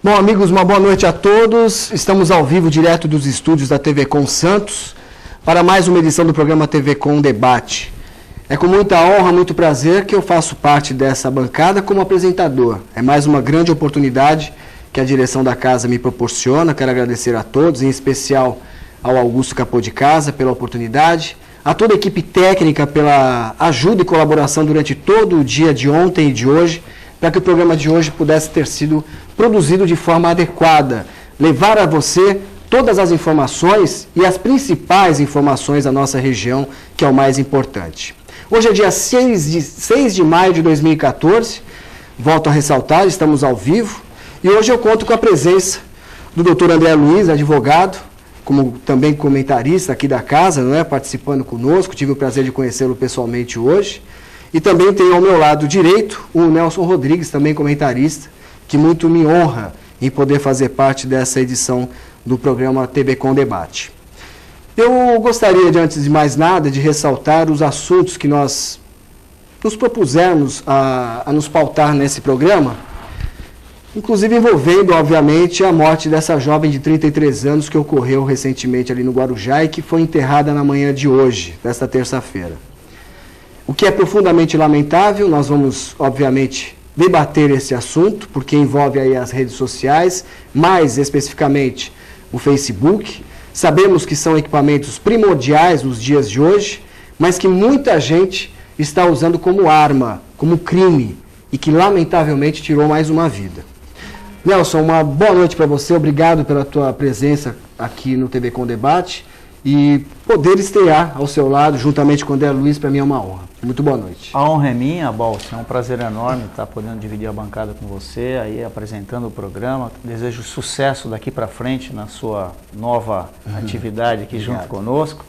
Bom, amigos, uma boa noite a todos. Estamos ao vivo, direto dos estúdios da TV Com Santos, para mais uma edição do programa TV Com Debate. É com muita honra, muito prazer que eu faço parte dessa bancada como apresentador. É mais uma grande oportunidade que a direção da casa me proporciona. Quero agradecer a todos, em especial ao Augusto Capô de Casa pela oportunidade, a toda a equipe técnica pela ajuda e colaboração durante todo o dia de ontem e de hoje, para que o programa de hoje pudesse ter sido produzido de forma adequada, levar a você todas as informações e as principais informações da nossa região, que é o mais importante. Hoje é dia 6 de maio de 2014, volto a ressaltar, estamos ao vivo, e hoje eu conto com a presença do Dr. André Luiz, advogado, como também comentarista aqui da casa, não é? Participando conosco, tive o prazer de conhecê-lo pessoalmente hoje. E também tenho ao meu lado direito o Nelson Rodrigues, também comentarista, que muito me honra em poder fazer parte dessa edição do programa TV Com Debate. Eu gostaria, de, antes de mais nada, de ressaltar os assuntos que nós nos propusemos a nos pautar nesse programa, inclusive envolvendo, obviamente, a morte dessa jovem de 33 anos que ocorreu recentemente ali no Guarujá e que foi enterrada na manhã de hoje, desta terça-feira. O que é profundamente lamentável, nós vamos, obviamente, debater esse assunto, porque envolve aí as redes sociais, mais especificamente o Facebook. Sabemos que são equipamentos primordiais nos dias de hoje, mas que muita gente está usando como arma, como crime, e que lamentavelmente tirou mais uma vida. Nelson, uma boa noite para você, obrigado pela tua presença aqui no TV Com Debate. E poder estrear ao seu lado, juntamente com o André Luiz, para mim é uma honra. Muito boa noite. A honra é minha, Balsa. É um prazer enorme estar podendo dividir a bancada com você, aí apresentando o programa. Desejo sucesso daqui para frente na sua nova atividade aqui junto conosco.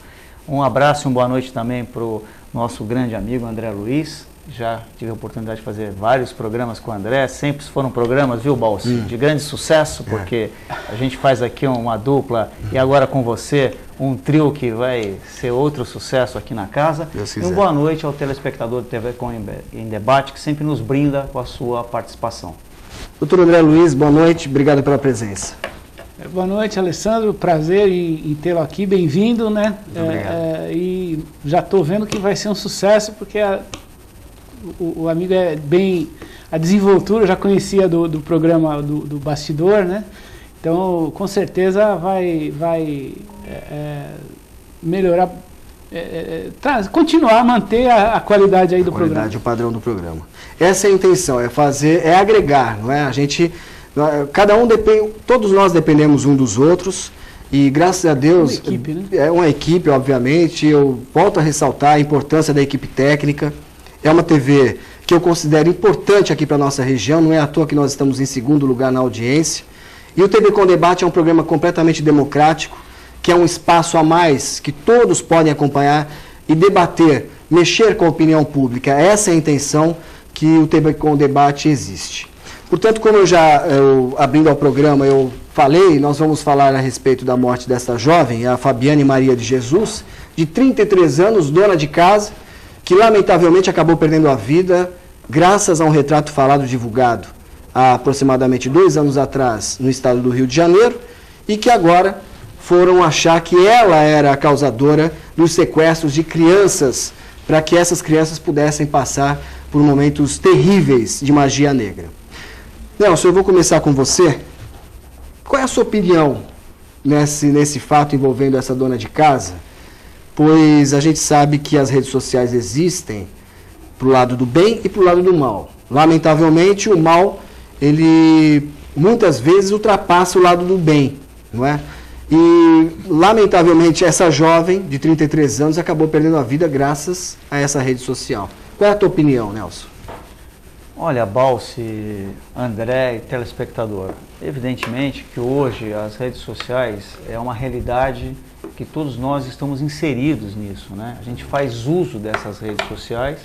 Um abraço e uma boa noite também para o nosso grande amigo André Luiz. Já tive a oportunidade de fazer vários programas com o André, sempre foram programas, viu, Balsa, de grande sucesso, porque a gente faz aqui uma dupla e agora com você, um trio que vai ser outro sucesso aqui na casa. E uma boa noite ao telespectador do TV Com em Debate, que sempre nos brinda com a sua participação. Doutor André Luiz, boa noite, obrigado pela presença. Boa noite, Alessandro, prazer em tê-lo aqui, bem-vindo, né? E já estou vendo que vai ser um sucesso, porque o amigo é bem... A desenvoltura eu já conhecia do programa do Bastidor, né? Então, com certeza vai melhorar, continuar a manter a qualidade aí do programa. O padrão do programa. Essa é a intenção, é agregar, não é? A gente, cada um depende, todos nós dependemos um dos outros e graças a Deus... Uma equipe, né? É uma equipe, obviamente, eu volto a ressaltar a importância da equipe técnica. É uma TV que eu considero importante aqui para a nossa região, não é à toa que nós estamos em segundo lugar na audiência. E o TV Com Debate é um programa completamente democrático, que é um espaço a mais que todos podem acompanhar e debater, mexer com a opinião pública. Essa é a intenção que o TV Com Debate existe. Portanto, como abrindo ao programa, eu falei, nós vamos falar a respeito da morte dessa jovem, a Fabiane Maria de Jesus, de 33 anos, dona de casa, que lamentavelmente acabou perdendo a vida graças a um retrato falado divulgado há aproximadamente 2 anos atrás no estado do Rio de Janeiro e que agora foram achar que ela era a causadora dos sequestros de crianças para que essas crianças pudessem passar por momentos terríveis de magia negra. Nelson, eu vou começar com você. Qual é a sua opinião nesse fato envolvendo essa dona de casa? Pois a gente sabe que as redes sociais existem para o lado do bem e para o lado do mal. Lamentavelmente, o mal, ele muitas vezes ultrapassa o lado do bem, não é? E, lamentavelmente, essa jovem de 33 anos acabou perdendo a vida graças a essa rede social. Qual é a tua opinião, Nelson? Olha, Balsi, André e telespectador, evidentemente que hoje as redes sociais é uma realidade que todos nós estamos inseridos nisso, né? A gente faz uso dessas redes sociais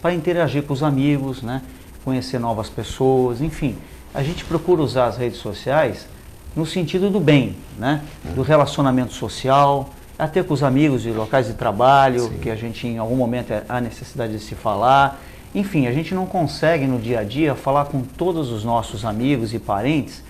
para interagir com os amigos, né? Conhecer novas pessoas, enfim. A gente procura usar as redes sociais no sentido do bem, né? Do relacionamento social, até com os amigos de locais de trabalho, que a gente em algum momento há necessidade de se falar. Enfim, a gente não consegue no dia a dia falar com todos os nossos amigos e parentes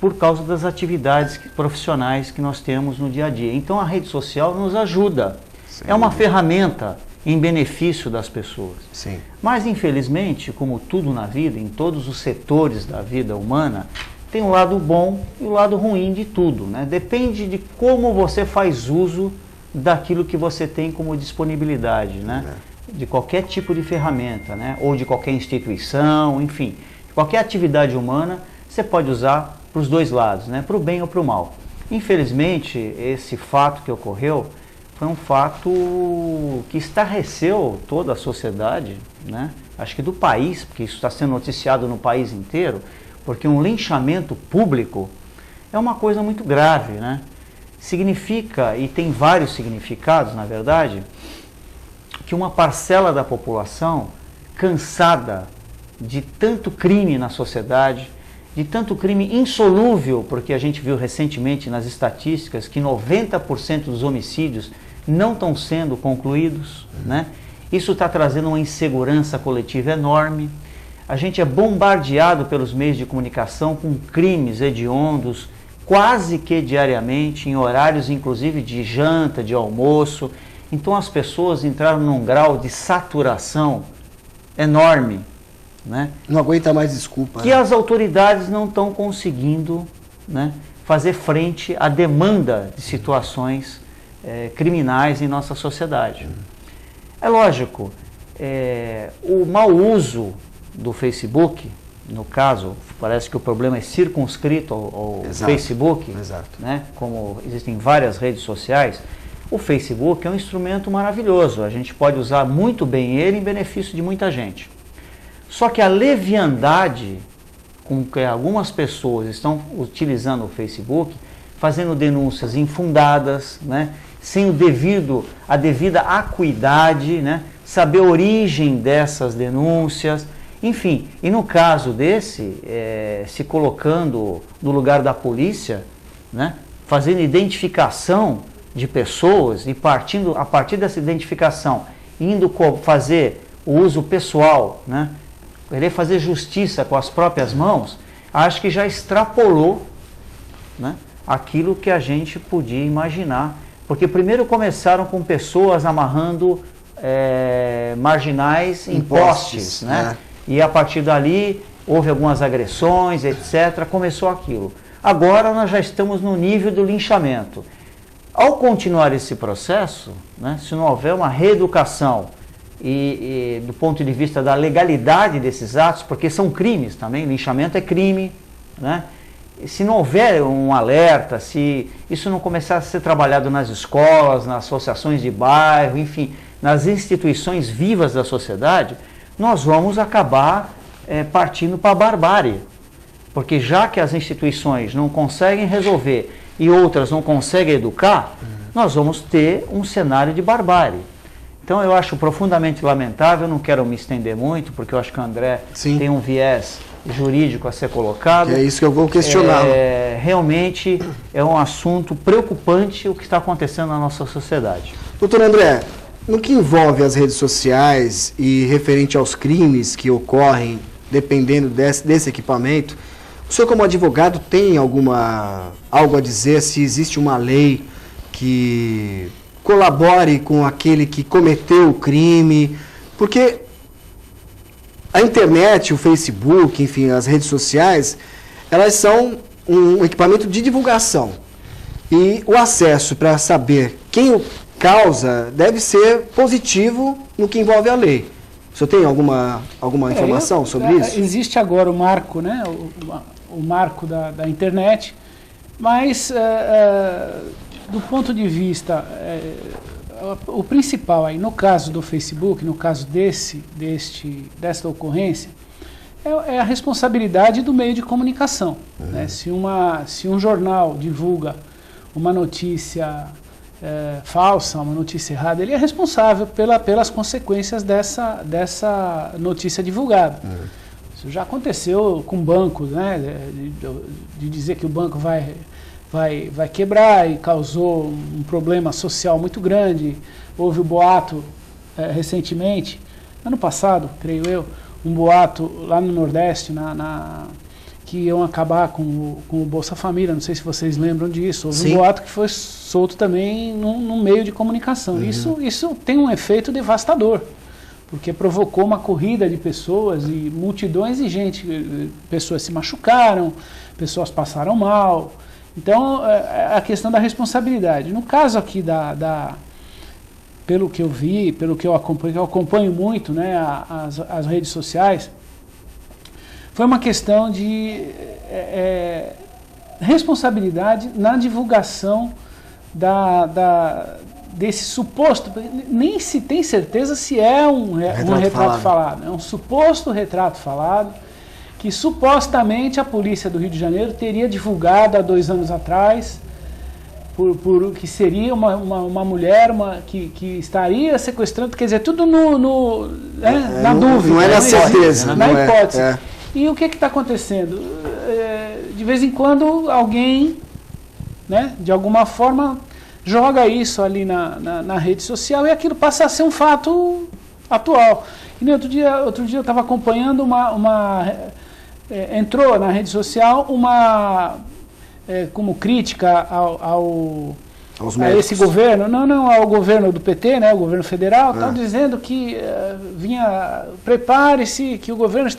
por causa das atividades profissionais que nós temos no dia a dia. Então a rede social nos ajuda, é uma ferramenta em benefício das pessoas. Sim. Mas infelizmente, como tudo na vida, em todos os setores da vida humana, tem o lado bom e o lado ruim de tudo, né? Depende de como você faz uso daquilo que você tem como disponibilidade, né? De qualquer tipo de ferramenta, né? Ou de qualquer instituição, enfim, de qualquer atividade humana, você pode usar para os dois lados, né? Para o bem ou para o mal. Infelizmente, esse fato que ocorreu foi um fato que estarreceu toda a sociedade, né? Acho que do país, porque isso está sendo noticiado no país inteiro, porque um linchamento público é uma coisa muito grave, né? Significa, e tem vários significados, na verdade, que uma parcela da população cansada de tanto crime na sociedade, de tanto crime insolúvel, porque a gente viu recentemente nas estatísticas que 90% dos homicídios não estão sendo concluídos, né? Isso está trazendo uma insegurança coletiva enorme. A gente é bombardeado pelos meios de comunicação com crimes hediondos, quase que diariamente, em horários inclusive de janta, de almoço. Então as pessoas entraram num grau de saturação enorme, né? Não aguenta mais desculpa. Que as autoridades não estão conseguindo, né, fazer frente à demanda de situações criminais em nossa sociedade. É lógico, o mau uso do Facebook, no caso, parece que o problema é circunscrito ao Facebook, né, como existem várias redes sociais. O Facebook é um instrumento maravilhoso, a gente pode usar muito bem ele em benefício de muita gente. Só que a leviandade com que algumas pessoas estão utilizando o Facebook, fazendo denúncias infundadas, né, sem a devida acuidade, né, saber a origem dessas denúncias, enfim, e no caso desse, se colocando no lugar da polícia, né, fazendo identificação de pessoas e a partir dessa identificação, indo fazer o uso pessoal, né, querer fazer justiça com as próprias mãos, acho que já extrapolou, né, aquilo que a gente podia imaginar. Porque primeiro começaram com pessoas amarrando marginais em postes, né? E a partir dali houve algumas agressões, etc. Começou aquilo. Agora nós já estamos no nível do linchamento. Ao continuar esse processo, né, se não houver uma reeducação e do ponto de vista da legalidade desses atos, porque são crimes também, linchamento é crime, né? Se não houver um alerta, se isso não começar a ser trabalhado nas escolas, nas associações de bairro, enfim, nas instituições vivas da sociedade, nós vamos acabar partindo para a barbárie. Porque já que as instituições não conseguem resolver e outras não conseguem educar, nós vamos ter um cenário de barbárie. Então eu acho profundamente lamentável, não quero me estender muito, porque eu acho que o André tem um viés jurídico a ser colocado. É isso que eu vou questionar. Realmente é um assunto preocupante o que está acontecendo na nossa sociedade. Doutor André, no que envolve as redes sociais e referente aos crimes que ocorrem dependendo desse equipamento, o senhor como advogado tem algo a dizer se existe uma lei que colabore com aquele que cometeu o crime? Porque a internet, o Facebook, enfim, as redes sociais, elas são um equipamento de divulgação. E o acesso para saber quem o causa deve ser positivo no que envolve a lei. O senhor tem alguma informação sobre isso? Existe agora o marco, né? O marco da internet, mas do ponto de vista... o principal aí, no caso do Facebook, no caso desta ocorrência, é a responsabilidade do meio de comunicação. Né? Se um jornal divulga uma notícia falsa, uma notícia errada, ele é responsável pelas consequências dessa notícia divulgada. Isso já aconteceu com bancos, né? De dizer que o banco vai quebrar e causou um problema social muito grande. Houve o boato recentemente, ano passado, creio eu, um boato lá no Nordeste, que iam acabar com o Bolsa Família, não sei se vocês lembram disso. Houve Sim. um boato que foi solto também num meio de comunicação. Isso tem um efeito devastador, porque provocou uma corrida de pessoas e multidões de gente. Pessoas se machucaram, pessoas passaram mal. Então, a questão da responsabilidade. No caso aqui pelo que eu vi, pelo que eu acompanho muito, né, as redes sociais, foi uma questão de responsabilidade na divulgação desse suposto, nem se tem certeza se é um retrato falado. É um suposto retrato falado que supostamente a polícia do Rio de Janeiro teria divulgado há 2 anos atrás, que seria uma mulher que estaria sequestrando, quer dizer, tudo na dúvida. Não é na certeza. Na hipótese. E o que está acontecendo? De vez em quando alguém, né, de alguma forma, joga isso ali na rede social e aquilo passa a ser um fato atual. E outro dia eu estava acompanhando entrou na rede social como crítica a esse governo, não ao governo do PT, né, o governo federal, tal, dizendo que prepare-se, que o governo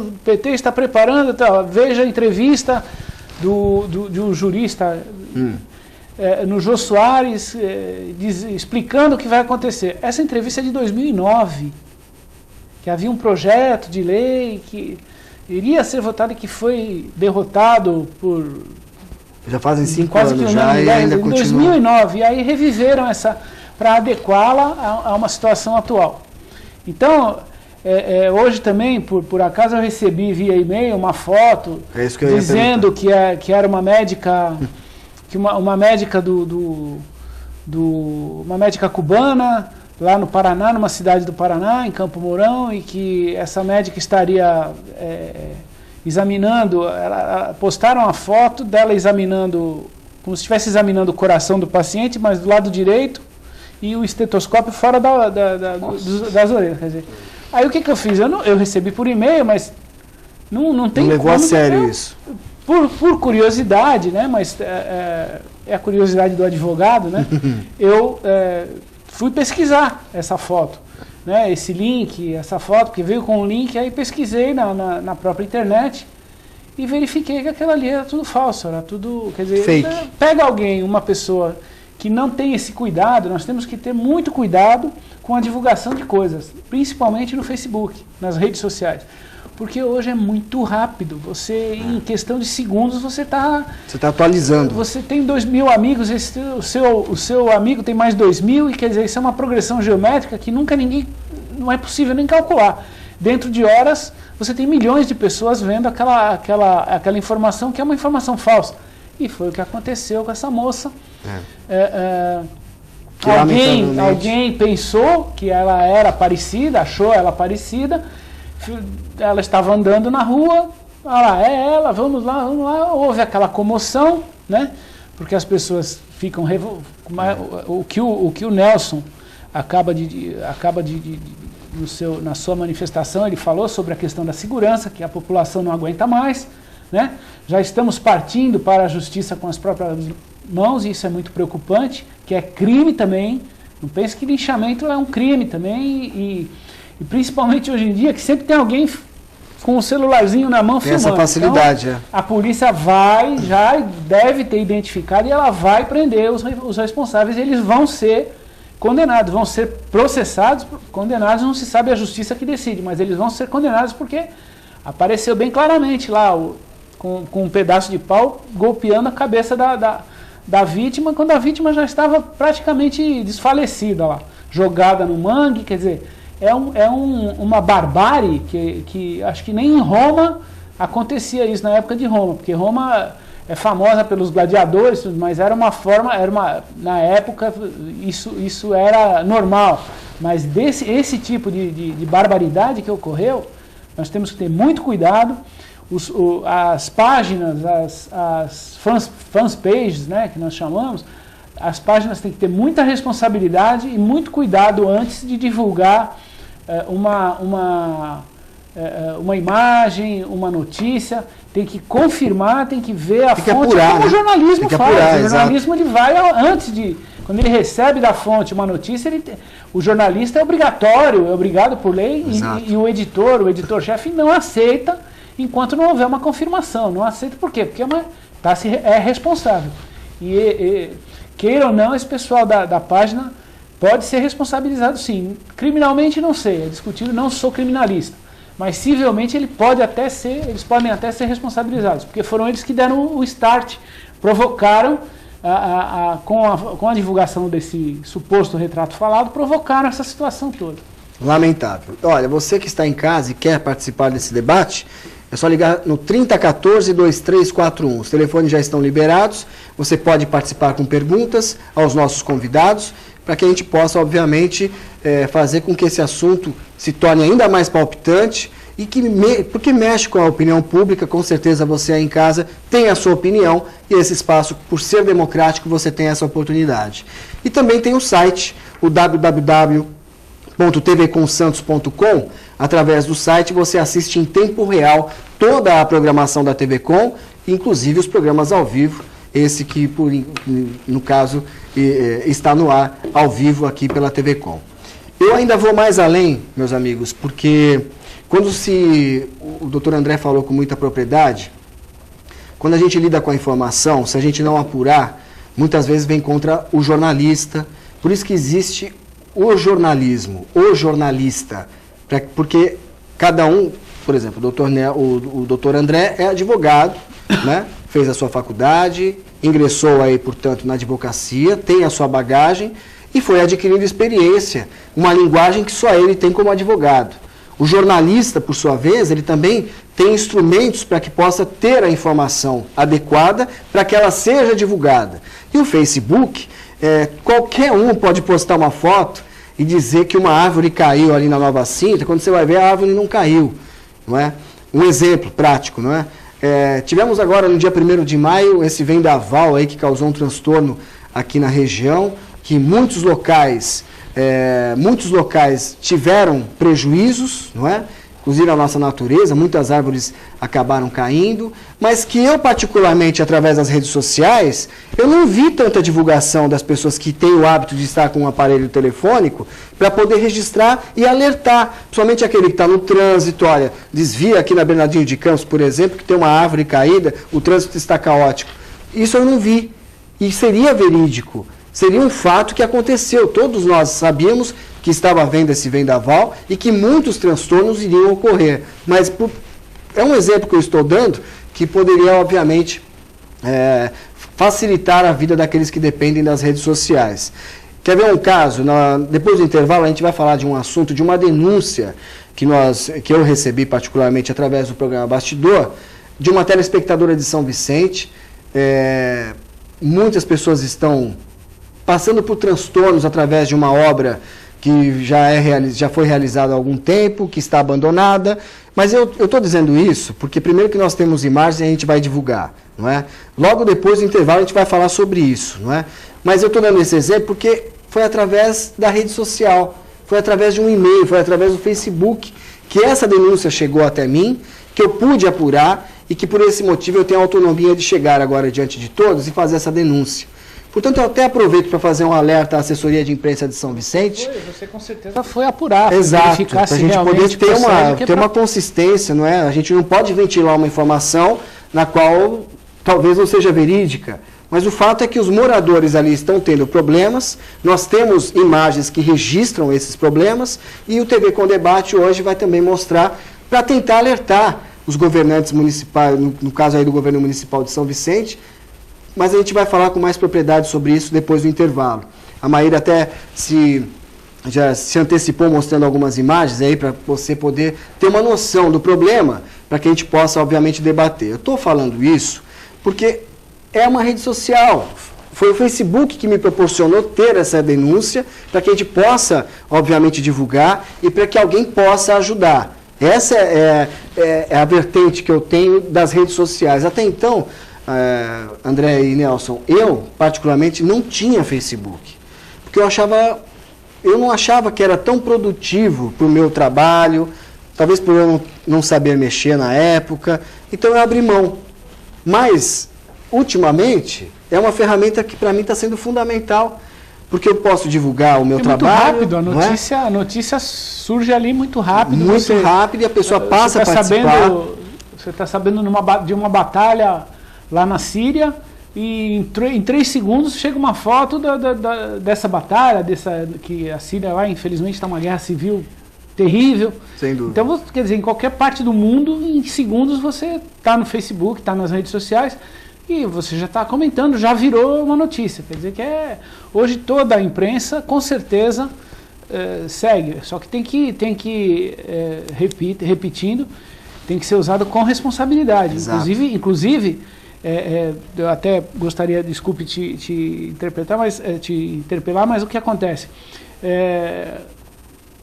do PT está preparando, tal, veja a entrevista de um jurista no Jô Soares, explicando o que vai acontecer. Essa entrevista é de 2009, que havia um projeto de lei que iria ser votado e que foi derrotado por... Já fazem 5 quase anos que já e ainda em continua. 2009, e aí reviveram essa para adequá-la a uma situação atual. Então, hoje também, por acaso, eu recebi via e-mail uma foto dizendo que era uma médica, uma médica uma médica cubana lá no Paraná, numa cidade do Paraná, em Campo Mourão, e que essa médica estaria examinando, postaram a foto dela examinando, como se estivesse examinando o coração do paciente, mas do lado direito, e o estetoscópio fora das orelhas. Quer dizer, aí o que eu fiz? Eu recebi por e-mail, mas não tem como... Não levou a sério isso. Por curiosidade, né? Mas é a curiosidade do advogado, né? Eu fui pesquisar essa foto, né? Esse link, essa foto, porque veio com um link, aí pesquisei na própria internet e verifiquei que aquilo ali era tudo falso, era tudo, quer dizer, fake. Pega uma pessoa que não tem esse cuidado, nós temos que ter muito cuidado com a divulgação de coisas, principalmente no Facebook, nas redes sociais. Porque hoje é muito rápido, em questão de segundos, você está atualizando. Você tem 2.000 amigos, o seu amigo tem mais 2.000, e quer dizer, isso é uma progressão geométrica que não é possível nem calcular. Dentro de horas, você tem milhões de pessoas vendo aquela informação que é uma informação falsa. E foi o que aconteceu com essa moça. Alguém pensou que ela era parecida, achou ela parecida. Ela estava andando na rua, é ela, vamos lá, houve aquela comoção, né? Porque as pessoas ficam o que o Nelson na sua manifestação, ele falou sobre a questão da segurança, que a população não aguenta mais, né? Já estamos partindo para a justiça com as próprias mãos, e isso é muito preocupante, que é crime também. Não pense que linchamento é um crime também, e principalmente hoje em dia, que sempre tem alguém com o celularzinho na mão filmando. Essa facilidade, então, a polícia já deve ter identificado, e ela vai prender os responsáveis, e eles vão ser condenados, vão ser processados, condenados, não se sabe a justiça que decide, mas eles vão ser condenados porque apareceu bem claramente lá, com um pedaço de pau, golpeando a cabeça da vítima, quando a vítima já estava praticamente desfalecida lá, jogada no mangue. Quer dizer, uma barbárie que acho que nem em Roma acontecia isso, na época de Roma, porque Roma é famosa pelos gladiadores, mas na época isso era normal. Mas esse tipo de barbaridade que ocorreu, nós temos que ter muito cuidado. As páginas, as fans pages, né, que nós chamamos, as páginas têm que ter muita responsabilidade e muito cuidado antes de divulgar uma imagem, uma notícia, tem que confirmar, tem que ver a fonte, apurar, como né? o jornalismo faz. Apurar, o jornalismo ele vai antes de... Quando ele recebe da fonte uma notícia, o jornalista é obrigatório, é obrigado por lei, e o editor-chefe não aceita enquanto não houver uma confirmação. Não aceita por quê? Porque é responsável. Queira ou não, esse pessoal da página pode ser responsabilizado sim. Criminalmente não sei, é discutido, não sou criminalista. Mas civilmente eles podem até ser responsabilizados, porque foram eles que deram o start, provocaram, com a divulgação desse suposto retrato falado, provocaram essa situação toda. Lamentável. Olha, você que está em casa e quer participar desse debate, é só ligar no 3014-2341. Os telefones já estão liberados, você pode participar com perguntas aos nossos convidados, para que a gente possa, obviamente, fazer com que esse assunto se torne ainda mais palpitante, e porque mexe com a opinião pública. Com certeza você aí em casa tem a sua opinião, e esse espaço, por ser democrático, você tem essa oportunidade. E também tem o site, o www.tvcomsantos.com. Através do site você assiste em tempo real toda a programação da TV Com, inclusive os programas ao vivo, esse que, no caso, está no ar ao vivo aqui pela TV Com. Eu ainda vou mais além, meus amigos, porque quando o doutor André falou com muita propriedade, quando a gente lida com a informação, se a gente não apurar, muitas vezes vem contra o jornalista. Por isso que existe o jornalismo, o jornalista, porque cada um, por exemplo, o doutor André é advogado, né? Fez a sua faculdade, ingressou aí, portanto, na advocacia, tem a sua bagagem e foi adquirindo experiência, uma linguagem que só ele tem como advogado. O jornalista, por sua vez, ele também tem instrumentos para que possa ter a informação adequada para que ela seja divulgada. E o Facebook, qualquer um pode postar uma foto e dizer que uma árvore caiu ali na Nova Sintra, quando você vai ver, a árvore não caiu, não é? Um exemplo prático, não é? Tivemos agora, no dia 1º de maio, esse vendaval aí que causou um transtorno aqui na região, que muitos locais tiveram prejuízos, não é? Inclusive a nossa natureza, muitas árvores acabaram caindo, mas que eu particularmente, através das redes sociais, eu não vi tanta divulgação das pessoas que têm o hábito de estar com um aparelho telefônico para poder registrar e alertar, principalmente aquele que está no trânsito. Olha, desvia aqui na Bernardino de Campos, por exemplo, que tem uma árvore caída, o trânsito está caótico. Isso eu não vi, e seria verídico. Seria um fato que aconteceu. Todos nós sabíamos que estava havendo esse vendaval e que muitos transtornos iriam ocorrer. Mas é um exemplo que eu estou dando que poderia, obviamente, facilitar a vida daqueles que dependem das redes sociais. Quer ver um caso? Depois do intervalo a gente vai falar de um assunto, de uma denúncia que eu recebi particularmente através do programa Bastidor, de uma telespectadora de São Vicente. Muitas pessoas estão passando por transtornos através de uma obra que já foi realizada há algum tempo, que está abandonada. Mas eu estou dizendo isso porque primeiro que nós temos imagens e a gente vai divulgar, não é? Logo depois do intervalo a gente vai falar sobre isso, não é? Mas eu estou dando esse exemplo porque foi através da rede social, foi através de um e-mail, foi através do Facebook que essa denúncia chegou até mim, que eu pude apurar e que por esse motivo eu tenho a autonomia de chegar agora diante de todos e fazer essa denúncia. Portanto, eu até aproveito para fazer um alerta à assessoria de imprensa de São Vicente. Você com certeza foi apurar, exato, para a gente poder ter uma consistência, não é? A gente não pode ventilar uma informação na qual talvez não seja verídica. Mas o fato é que os moradores ali estão tendo problemas, nós temos imagens que registram esses problemas e o TV Com Debate hoje vai também mostrar para tentar alertar os governantes municipais, no caso aí do governo municipal de São Vicente. Mas a gente vai falar com mais propriedade sobre isso depois do intervalo. A Maíra até já se antecipou mostrando algumas imagens aí para você poder ter uma noção do problema, para que a gente possa, obviamente, debater. Eu estou falando isso porque é uma rede social. Foi o Facebook que me proporcionou ter essa denúncia, para que a gente possa, obviamente, divulgar e para que alguém possa ajudar. Essa é a vertente que eu tenho das redes sociais. Até então, André e Nelson, eu particularmente não tinha Facebook, porque eu não achava que era tão produtivo para o meu trabalho, talvez por eu não saber mexer na época, então eu abri mão. Mas, ultimamente, é uma ferramenta que para mim está sendo fundamental, porque eu posso divulgar o meu trabalho. Muito rápido, a notícia surge ali muito rápido. Muito rápido e a pessoa passa a participar. Você está sabendo de uma batalha lá na Síria e em 3 segundos chega uma foto dessa batalha, que a Síria lá, infelizmente, está uma guerra civil terrível. Sem dúvida. Então, quer dizer, em qualquer parte do mundo, em segundos você está no Facebook, está nas redes sociais e você já está comentando, já virou uma notícia. Quer dizer que hoje toda a imprensa, com certeza, segue. Só que tem que repetindo, tem que ser usado com responsabilidade. Exato. Inclusive eu até gostaria, desculpe te interpelar, mas o que acontece?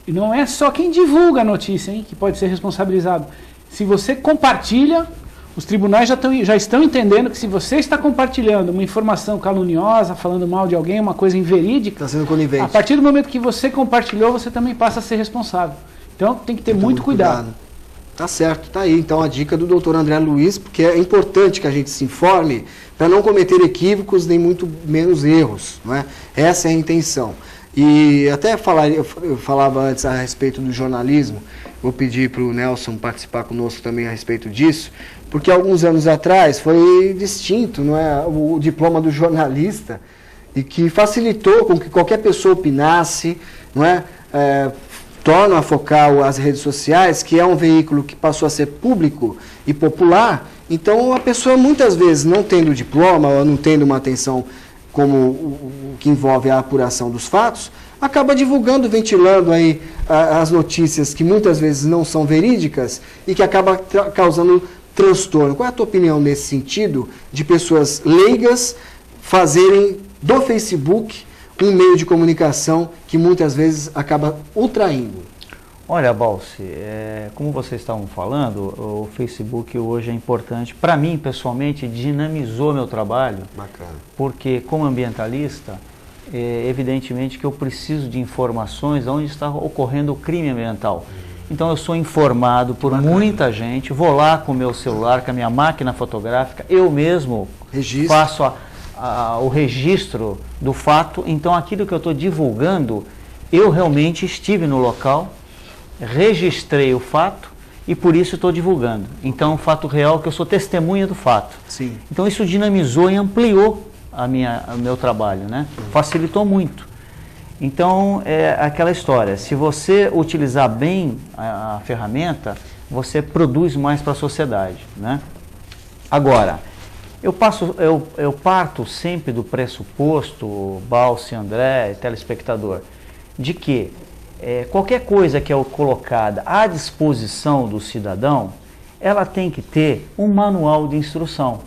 E não é só quem divulga a notícia, hein, que pode ser responsabilizado. Se você compartilha, os tribunais já estão entendendo que se você está compartilhando uma informação caluniosa, falando mal de alguém, uma coisa inverídica, está sendo conivente. A partir do momento que você compartilhou, você também passa a ser responsável. Então tem que ter muito cuidado. Tá certo, tá aí então a dica do Dr. André Luiz, porque é importante que a gente se informe para não cometer equívocos, nem muito menos erros, não é? Essa é a intenção. E até eu falava antes a respeito do jornalismo, vou pedir para o Nelson participar conosco também a respeito disso, porque alguns anos atrás foi distinto, não é, o diploma do jornalista, e que facilitou com que qualquer pessoa opinasse, não é, torna a focal as redes sociais, que é um veículo que passou a ser público e popular. Então a pessoa muitas vezes não tendo diploma ou não tendo uma atenção como o que envolve a apuração dos fatos, acaba divulgando, ventilando aí as notícias que muitas vezes não são verídicas e que acaba causando transtorno. Qual é a tua opinião nesse sentido de pessoas leigas fazerem do Facebook um meio de comunicação que muitas vezes acaba o traindo? Olha, Balsi, como vocês estavam falando, o Facebook hoje é importante. Para mim, pessoalmente, dinamizou meu trabalho. Bacana. Porque, como ambientalista, evidentemente que eu preciso de informações onde está ocorrendo o crime ambiental. Então, eu sou informado por muita gente, vou lá com o meu celular, com a minha máquina fotográfica, eu mesmo faço o registro do fato. Então, aquilo que eu estou divulgando, eu realmente estive no local, registrei o fato e por isso estou divulgando. Então, é um fato real que eu sou testemunha do fato. Sim. Então, isso dinamizou e ampliou o meu trabalho, né? Facilitou muito. Então, é aquela história, se você utilizar bem a ferramenta, você produz mais para a sociedade, né? Agora, eu parto sempre do pressuposto, Balsi, André, telespectador, de que qualquer coisa que é colocada à disposição do cidadão, ela tem que ter um manual de instrução,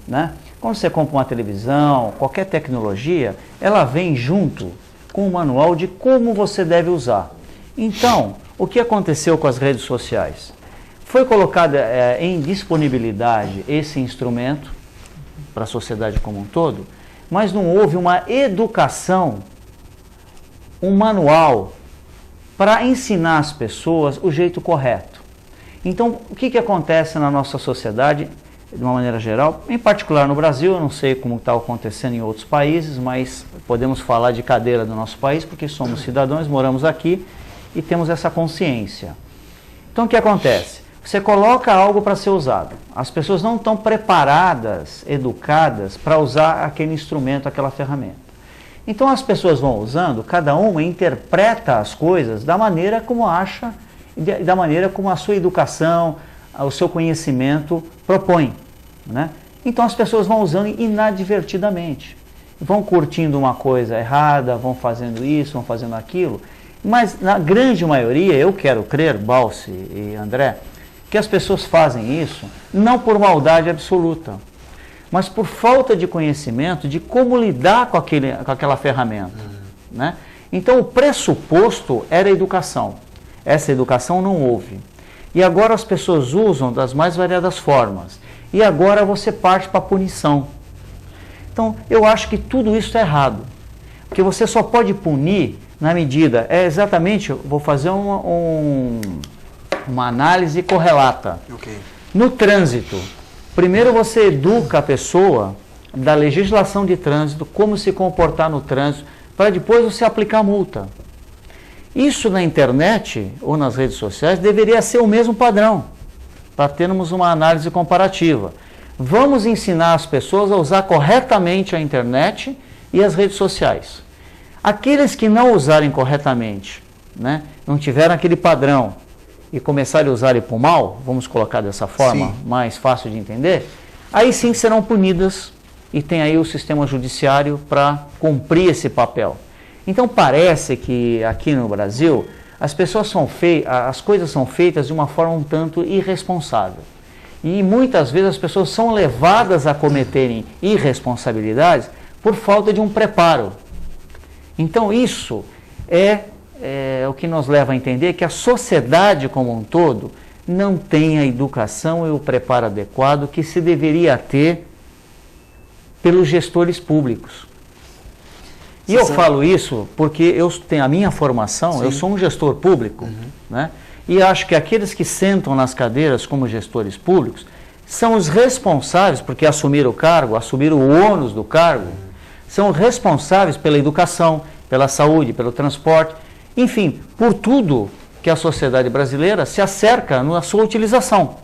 né? Quando você compra uma televisão, qualquer tecnologia, ela vem junto com o manual de como você deve usar. Então, o que aconteceu com as redes sociais? Foi colocado em disponibilidade esse instrumento para a sociedade como um todo, mas não houve uma educação, um manual para ensinar as pessoas o jeito correto. Então, o que acontece na nossa sociedade, de uma maneira geral, em particular no Brasil, eu não sei como está acontecendo em outros países, mas podemos falar de cadeira do nosso país, porque somos cidadãos, moramos aqui e temos essa consciência. Então, o que acontece? Você coloca algo para ser usado. As pessoas não estão preparadas, educadas para usar aquele instrumento, aquela ferramenta. Então as pessoas vão usando, cada uma interpreta as coisas da maneira como acha, da maneira como a sua educação, o seu conhecimento propõe, né? Então as pessoas vão usando inadvertidamente. Vão curtindo uma coisa errada, vão fazendo isso, vão fazendo aquilo. Mas na grande maioria, eu quero crer, Balsi e André, que as pessoas fazem isso não por maldade absoluta, mas por falta de conhecimento de como lidar com aquela ferramenta, né? Então o pressuposto era a educação. Essa educação não houve. E agora as pessoas usam das mais variadas formas. E agora você parte para a punição. Então eu acho que tudo isso é errado. Porque você só pode punir na medida, exatamente, vou fazer uma análise correlata. Okay. No trânsito, primeiro você educa a pessoa da legislação de trânsito, como se comportar no trânsito, para depois você aplicar a multa. Isso na internet ou nas redes sociais deveria ser o mesmo padrão, para termos uma análise comparativa. Vamos ensinar as pessoas a usar corretamente a internet e as redes sociais. Aqueles que não usarem corretamente, né, não tiveram aquele padrão e começarem a usar para o mal, vamos colocar dessa forma, sim, mais fácil de entender, aí sim serão punidas e tem aí o sistema judiciário para cumprir esse papel. Então parece que aqui no Brasil as coisas são feitas de uma forma um tanto irresponsável. E muitas vezes as pessoas são levadas a cometerem irresponsabilidades por falta de um preparo. Então isso é o que nos leva a entender que a sociedade como um todo não tem a educação e o preparo adequado que se deveria ter pelos gestores públicos. E eu falo isso porque eu tenho a minha formação, sim, eu sou um gestor público, né? E acho que aqueles que sentam nas cadeiras como gestores públicos são os responsáveis, porque assumiram o cargo, assumiram o ônus do cargo, são responsáveis pela educação, pela saúde, pelo transporte, enfim, por tudo que a sociedade brasileira se acerca na sua utilização,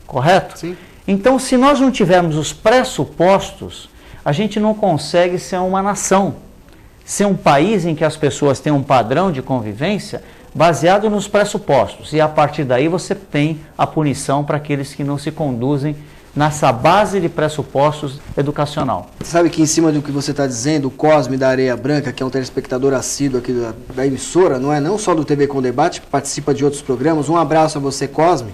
correto? Sim. Então, se nós não tivermos os pressupostos, a gente não consegue ser uma nação, ser um país em que as pessoas têm um padrão de convivência baseado nos pressupostos. E a partir daí você tem a punição para aqueles que não se conduzem nessa base de pressupostos educacional. Você sabe que em cima do que você está dizendo, o Cosme da Areia Branca, que é um telespectador assíduo aqui da emissora, não só do TV com Debate, participa de outros programas, um abraço a você, Cosme.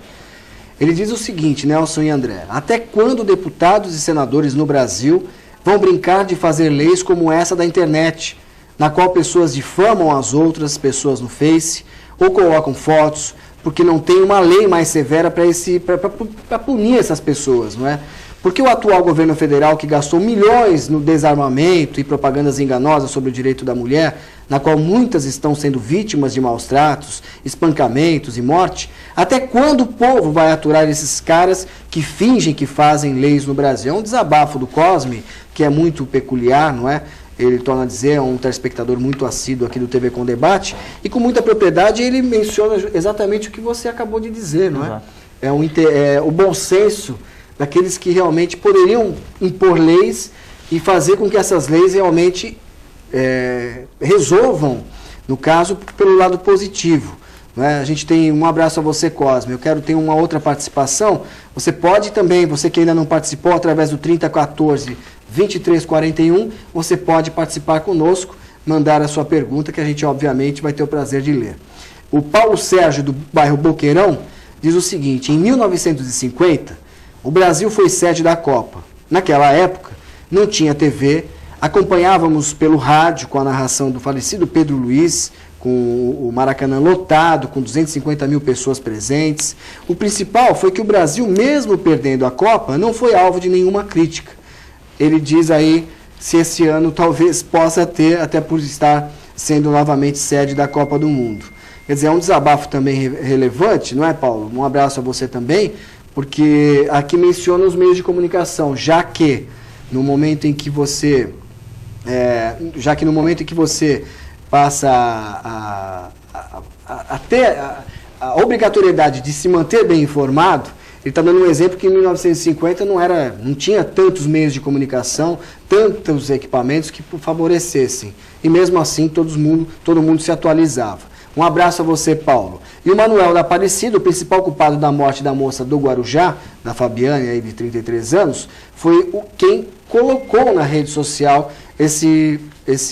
Ele diz o seguinte, Nelson e André: até quando deputados e senadores no Brasil vão brincar de fazer leis como essa da internet, na qual pessoas difamam as outras pessoas no Face ou colocam fotos, porque não tem uma lei mais severa para punir essas pessoas, não é? Porque o atual governo federal, que gastou milhões no desarmamento e propagandas enganosas sobre o direito da mulher, na qual muitas estão sendo vítimas de maus tratos, espancamentos e morte, até quando o povo vai aturar esses caras que fingem que fazem leis no Brasil? É um desabafo do Cosme, que é muito peculiar, não é? Ele torna a dizer, é um telespectador muito assíduo aqui do TV com Debate, e com muita propriedade ele menciona exatamente o que você acabou de dizer, não é? É o bom senso daqueles que realmente poderiam impor leis e fazer com que essas leis realmente resolvam, no caso, pelo lado positivo. A gente tem um abraço a você, Cosme. Eu quero ter uma outra participação. Você pode também, você que ainda não participou, através do 3014-2341, você pode participar conosco, mandar a sua pergunta, que a gente obviamente vai ter o prazer de ler. O Paulo Sérgio, do bairro Boqueirão, diz o seguinte: em 1950, o Brasil foi sede da Copa. Naquela época, não tinha TV, acompanhávamos pelo rádio com a narração do falecido Pedro Luiz, com o Maracanã lotado, com 250 mil pessoas presentes. O principal foi que o Brasil, mesmo perdendo a Copa, não foi alvo de nenhuma crítica. Ele diz aí se esse ano talvez possa ter, até por estar sendo novamente sede da Copa do Mundo. Quer dizer, é um desabafo também relevante, não é, Paulo? Um abraço a você também, porque aqui menciona os meios de comunicação, já que no momento em que você passa a ter a obrigatoriedade de se manter bem informado. Ele está dando um exemplo que em 1950 não tinha tantos meios de comunicação, tantos equipamentos que favorecessem. E mesmo assim todo mundo se atualizava. Um abraço a você, Paulo. E o Manuel da Aparecida, o principal culpado da morte da moça do Guarujá, da Fabiane, aí de 33 anos, foi quem colocou na rede social esse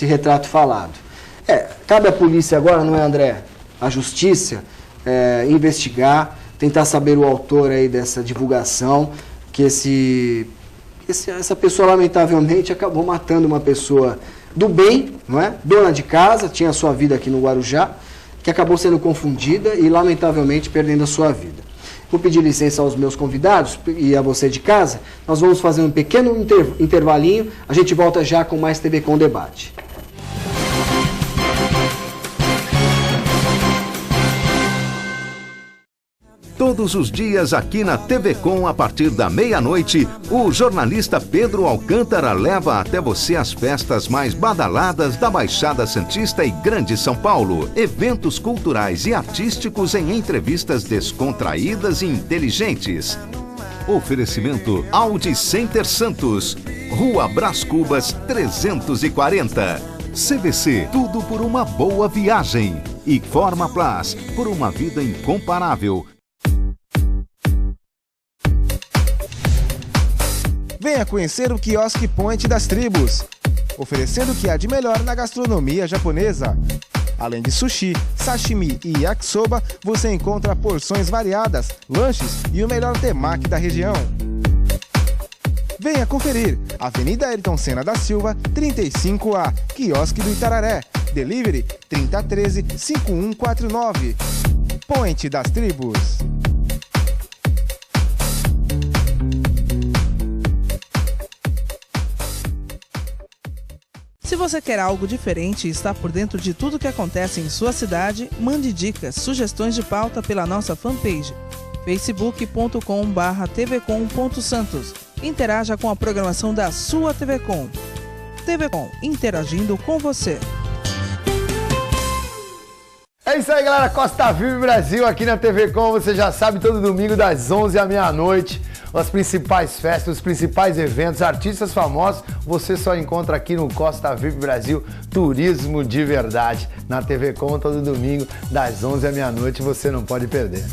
retrato falado. Cabe à polícia agora, não é, André? A justiça investigar, tentar saber o autor aí dessa divulgação, que essa pessoa lamentavelmente acabou matando uma pessoa do bem, não é? Dona de casa, tinha sua vida aqui no Guarujá, que acabou sendo confundida e lamentavelmente perdendo a sua vida. Vou pedir licença aos meus convidados e a você de casa. Nós vamos fazer um pequeno intervalinho, a gente volta já com mais TV com Debate. Todos os dias aqui na TV Com, a partir da meia-noite, o jornalista Pedro Alcântara leva até você as festas mais badaladas da Baixada Santista e Grande São Paulo. Eventos culturais e artísticos em entrevistas descontraídas e inteligentes. Oferecimento Audi Center Santos, Rua Brás Cubas 340. CVC, tudo por uma boa viagem. E Forma Plus, por uma vida incomparável. Venha conhecer o Quiosque Point das Tribos, oferecendo o que há de melhor na gastronomia japonesa. Além de sushi, sashimi e yakisoba, você encontra porções variadas, lanches e o melhor temaki da região. Venha conferir. Avenida Ayrton Senna da Silva, 35A, Quiosque do Itararé. Delivery 3013-5149. Point das Tribos. Se você quer algo diferente e está por dentro de tudo que acontece em sua cidade, mande dicas, sugestões de pauta pela nossa fanpage, facebook.com/tvcom.santos. Interaja com a programação da sua TV Com. TV Com, interagindo com você. É isso aí, galera. Costa Vive Brasil aqui na TV Com. Você já sabe, todo domingo das 11 à meia-noite. As principais festas, os principais eventos, artistas famosos, você só encontra aqui no Costa Vive Brasil, turismo de verdade. Na TV Com, todo domingo, das 11 à meia-noite, você não pode perder.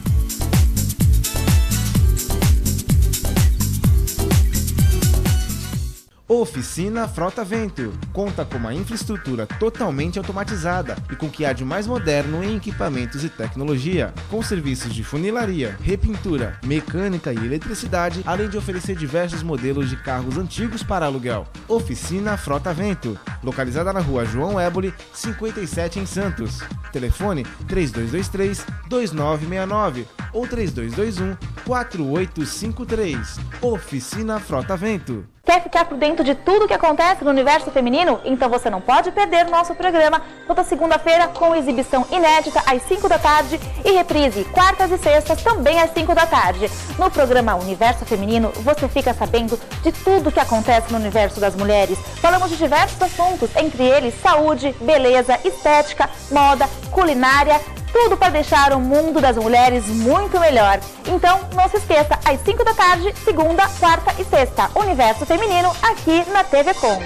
Oficina Frota Vento. Conta com uma infraestrutura totalmente automatizada e com o que há de mais moderno em equipamentos e tecnologia, com serviços de funilaria, repintura, mecânica e eletricidade, além de oferecer diversos modelos de carros antigos para aluguel. Oficina Frota Vento, localizada na Rua João Éboli, 57 em Santos. Telefone 3223-2969 ou 3221-4853. Oficina Frota Vento. Quer ficar por dentro de tudo que acontece no universo feminino? Então você não pode perder o nosso programa toda segunda-feira com exibição inédita às 5 da tarde e reprise quartas e sextas também às 5 da tarde. No programa Universo Feminino você fica sabendo de tudo que acontece no universo das mulheres. Falamos de diversos assuntos, entre eles saúde, beleza, estética, moda, culinária, tudo para deixar o mundo das mulheres muito melhor. Então, não se esqueça, às 5 da tarde, segunda, quarta e sexta, Universo Feminino, aqui na TV Com.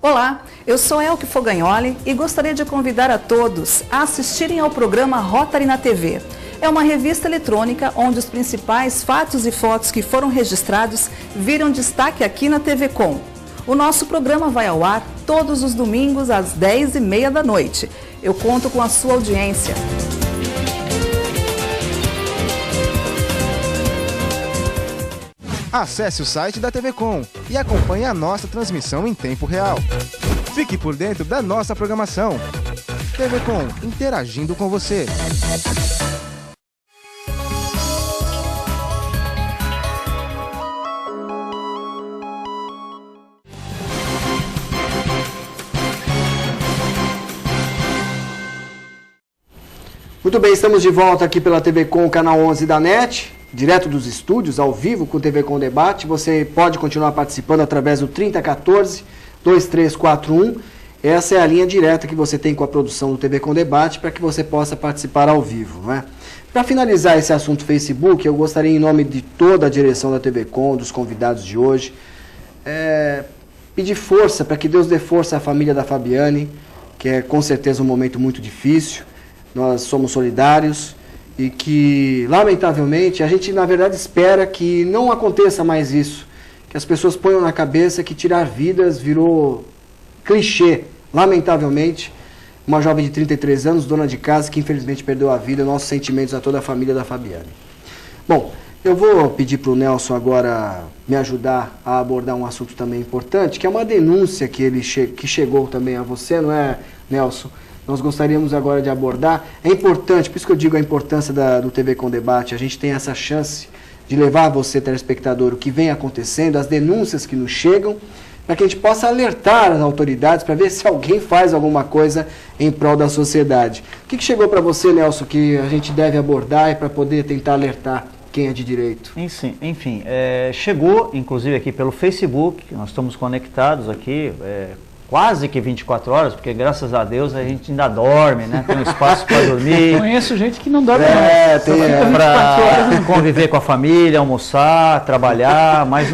Olá, eu sou Elke Fogagnoli e gostaria de convidar a todos a assistirem ao programa Rotary na TV. É uma revista eletrônica onde os principais fatos e fotos que foram registrados viram destaque aqui na TV Com. O nosso programa vai ao ar todos os domingos às 10h30 da noite. Eu conto com a sua audiência. Acesse o site da TV Com e acompanhe a nossa transmissão em tempo real. Fique por dentro da nossa programação. TV Com, interagindo com você. Muito bem, estamos de volta aqui pela TV Com, canal 11 da NET. Direto dos estúdios, ao vivo, com o TV Com Debate. Você pode continuar participando através do 3014-2341. Essa é a linha direta que você tem com a produção do TV Com Debate para que você possa participar ao vivo, né? Para finalizar esse assunto Facebook, eu gostaria, em nome de toda a direção da TV Com, dos convidados de hoje, pedir força, para que Deus dê força à família da Fabiane, que é com certeza um momento muito difícil. Nós somos solidários. E que, lamentavelmente, a gente, na verdade, espera que não aconteça mais isso. Que as pessoas ponham na cabeça que tirar vidas virou clichê. Lamentavelmente, uma jovem de 33 anos, dona de casa, que infelizmente perdeu a vida. Nossos sentimentos a toda a família da Fabiane. Bom, Eu vou pedir para o Nelson agora me ajudar a abordar um assunto também importante, que é uma denúncia que chegou também a você, não é, Nelson? Nós gostaríamos agora de abordar. É importante, por isso que eu digo a importância do TV com Debate, a gente tem essa chance de levar a você, telespectador, o que vem acontecendo, as denúncias que nos chegam, para que a gente possa alertar as autoridades, para ver se alguém faz alguma coisa em prol da sociedade. O que chegou para você, Nelson, que a gente deve abordar e para poder tentar alertar quem é de direito? Enfim, chegou, inclusive aqui pelo Facebook, nós estamos conectados aqui, quase que 24 horas, porque graças a Deus a gente ainda dorme, né? Tem um espaço para dormir. Conheço gente que não dorme para conviver com a família, almoçar, trabalhar, mas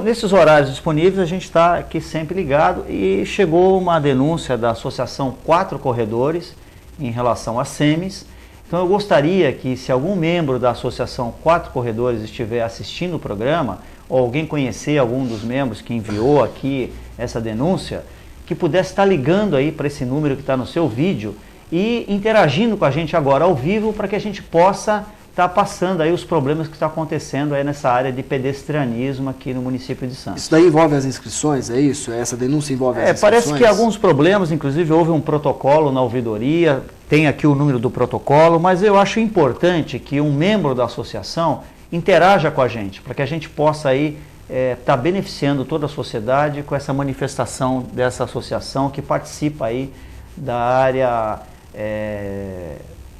nesses horários disponíveis a gente está aqui sempre ligado e chegou uma denúncia da Associação 4 Corredores em relação a SEMES. Então eu gostaria que, se algum membro da Associação 4 Corredores estiver assistindo o programa, ou alguém conhecer algum dos membros que enviou aqui essa denúncia, que pudesse estar ligando aí para esse número que está no seu vídeo e interagindo com a gente agora ao vivo para que a gente possa estar passando aí os problemas que estão acontecendo aí nessa área de pedestrianismo aqui no município de Santos. Isso daí envolve as inscrições, é isso? Essa denúncia envolve as inscrições? Parece que alguns problemas, inclusive houve um protocolo na ouvidoria, tem aqui o número do protocolo, mas eu acho importante que um membro da associação interaja com a gente, para que a gente possa aí está beneficiando toda a sociedade com essa manifestação dessa associação que participa aí da área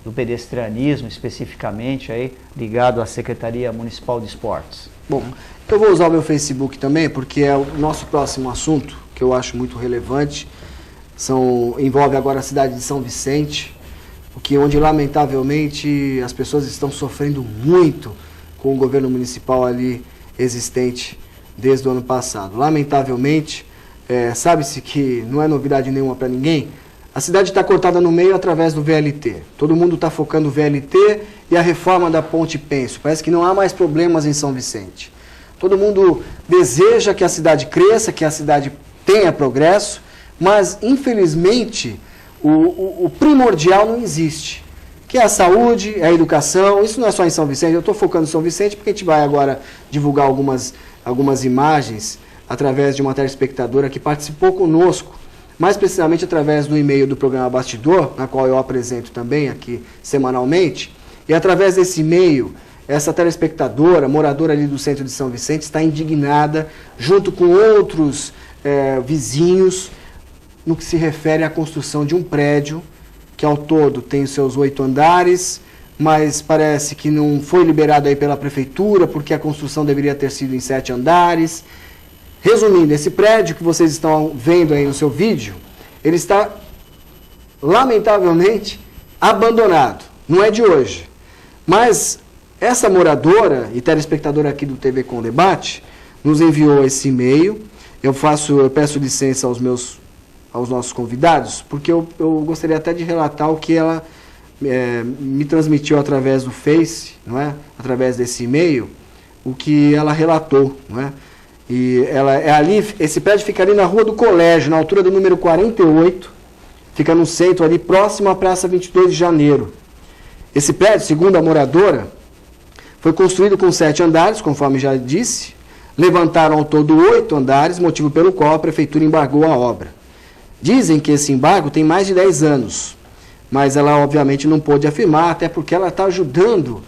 do pedestrianismo, especificamente aí ligado à Secretaria Municipal de Esportes. Bom, eu vou usar o meu Facebook também, porque é o nosso próximo assunto, que eu acho muito relevante, envolve agora a cidade de São Vicente, onde lamentavelmente as pessoas estão sofrendo muito com o governo municipal ali existente desde o ano passado. Lamentavelmente, sabe-se que não é novidade nenhuma para ninguém, a cidade está cortada no meio através do VLT. Todo mundo está focando o VLT e a reforma da Ponte Pêncio. Parece que não há mais problemas em São Vicente. Todo mundo deseja que a cidade cresça, que a cidade tenha progresso, mas infelizmente o primordial não existe, que é a saúde, é a educação. Isso não é só em São Vicente, eu estou focando em São Vicente porque a gente vai agora divulgar algumas imagens através de uma telespectadora que participou conosco, mais precisamente através do e-mail do programa Bastidor, na qual eu apresento também aqui semanalmente, e através desse e-mail, essa telespectadora, moradora ali do centro de São Vicente, está indignada, junto com outros vizinhos, no que se refere à construção de um prédio, que ao todo tem os seus 8 andares, mas parece que não foi liberado aí pela prefeitura, porque a construção deveria ter sido em 7 andares. Resumindo, esse prédio que vocês estão vendo aí no seu vídeo, ele está, lamentavelmente, abandonado. Não é de hoje. Mas essa moradora e telespectadora aqui do TV com Debate nos enviou esse e-mail. Eu peço licença aos nossos convidados, porque eu gostaria até de relatar o que ela me transmitiu através do Face, não é? Através desse e-mail, o que ela relatou, não é? E esse prédio fica ali na Rua do Colégio, na altura do número 48, fica no centro ali, próximo à Praça 22 de Janeiro. Esse prédio, segundo a moradora, foi construído com 7 andares, conforme já disse, levantaram ao todo 8 andares, motivo pelo qual a prefeitura embargou a obra. Dizem que esse embargo tem mais de 10 anos, mas ela obviamente não pôde afirmar, até porque ela está ajudando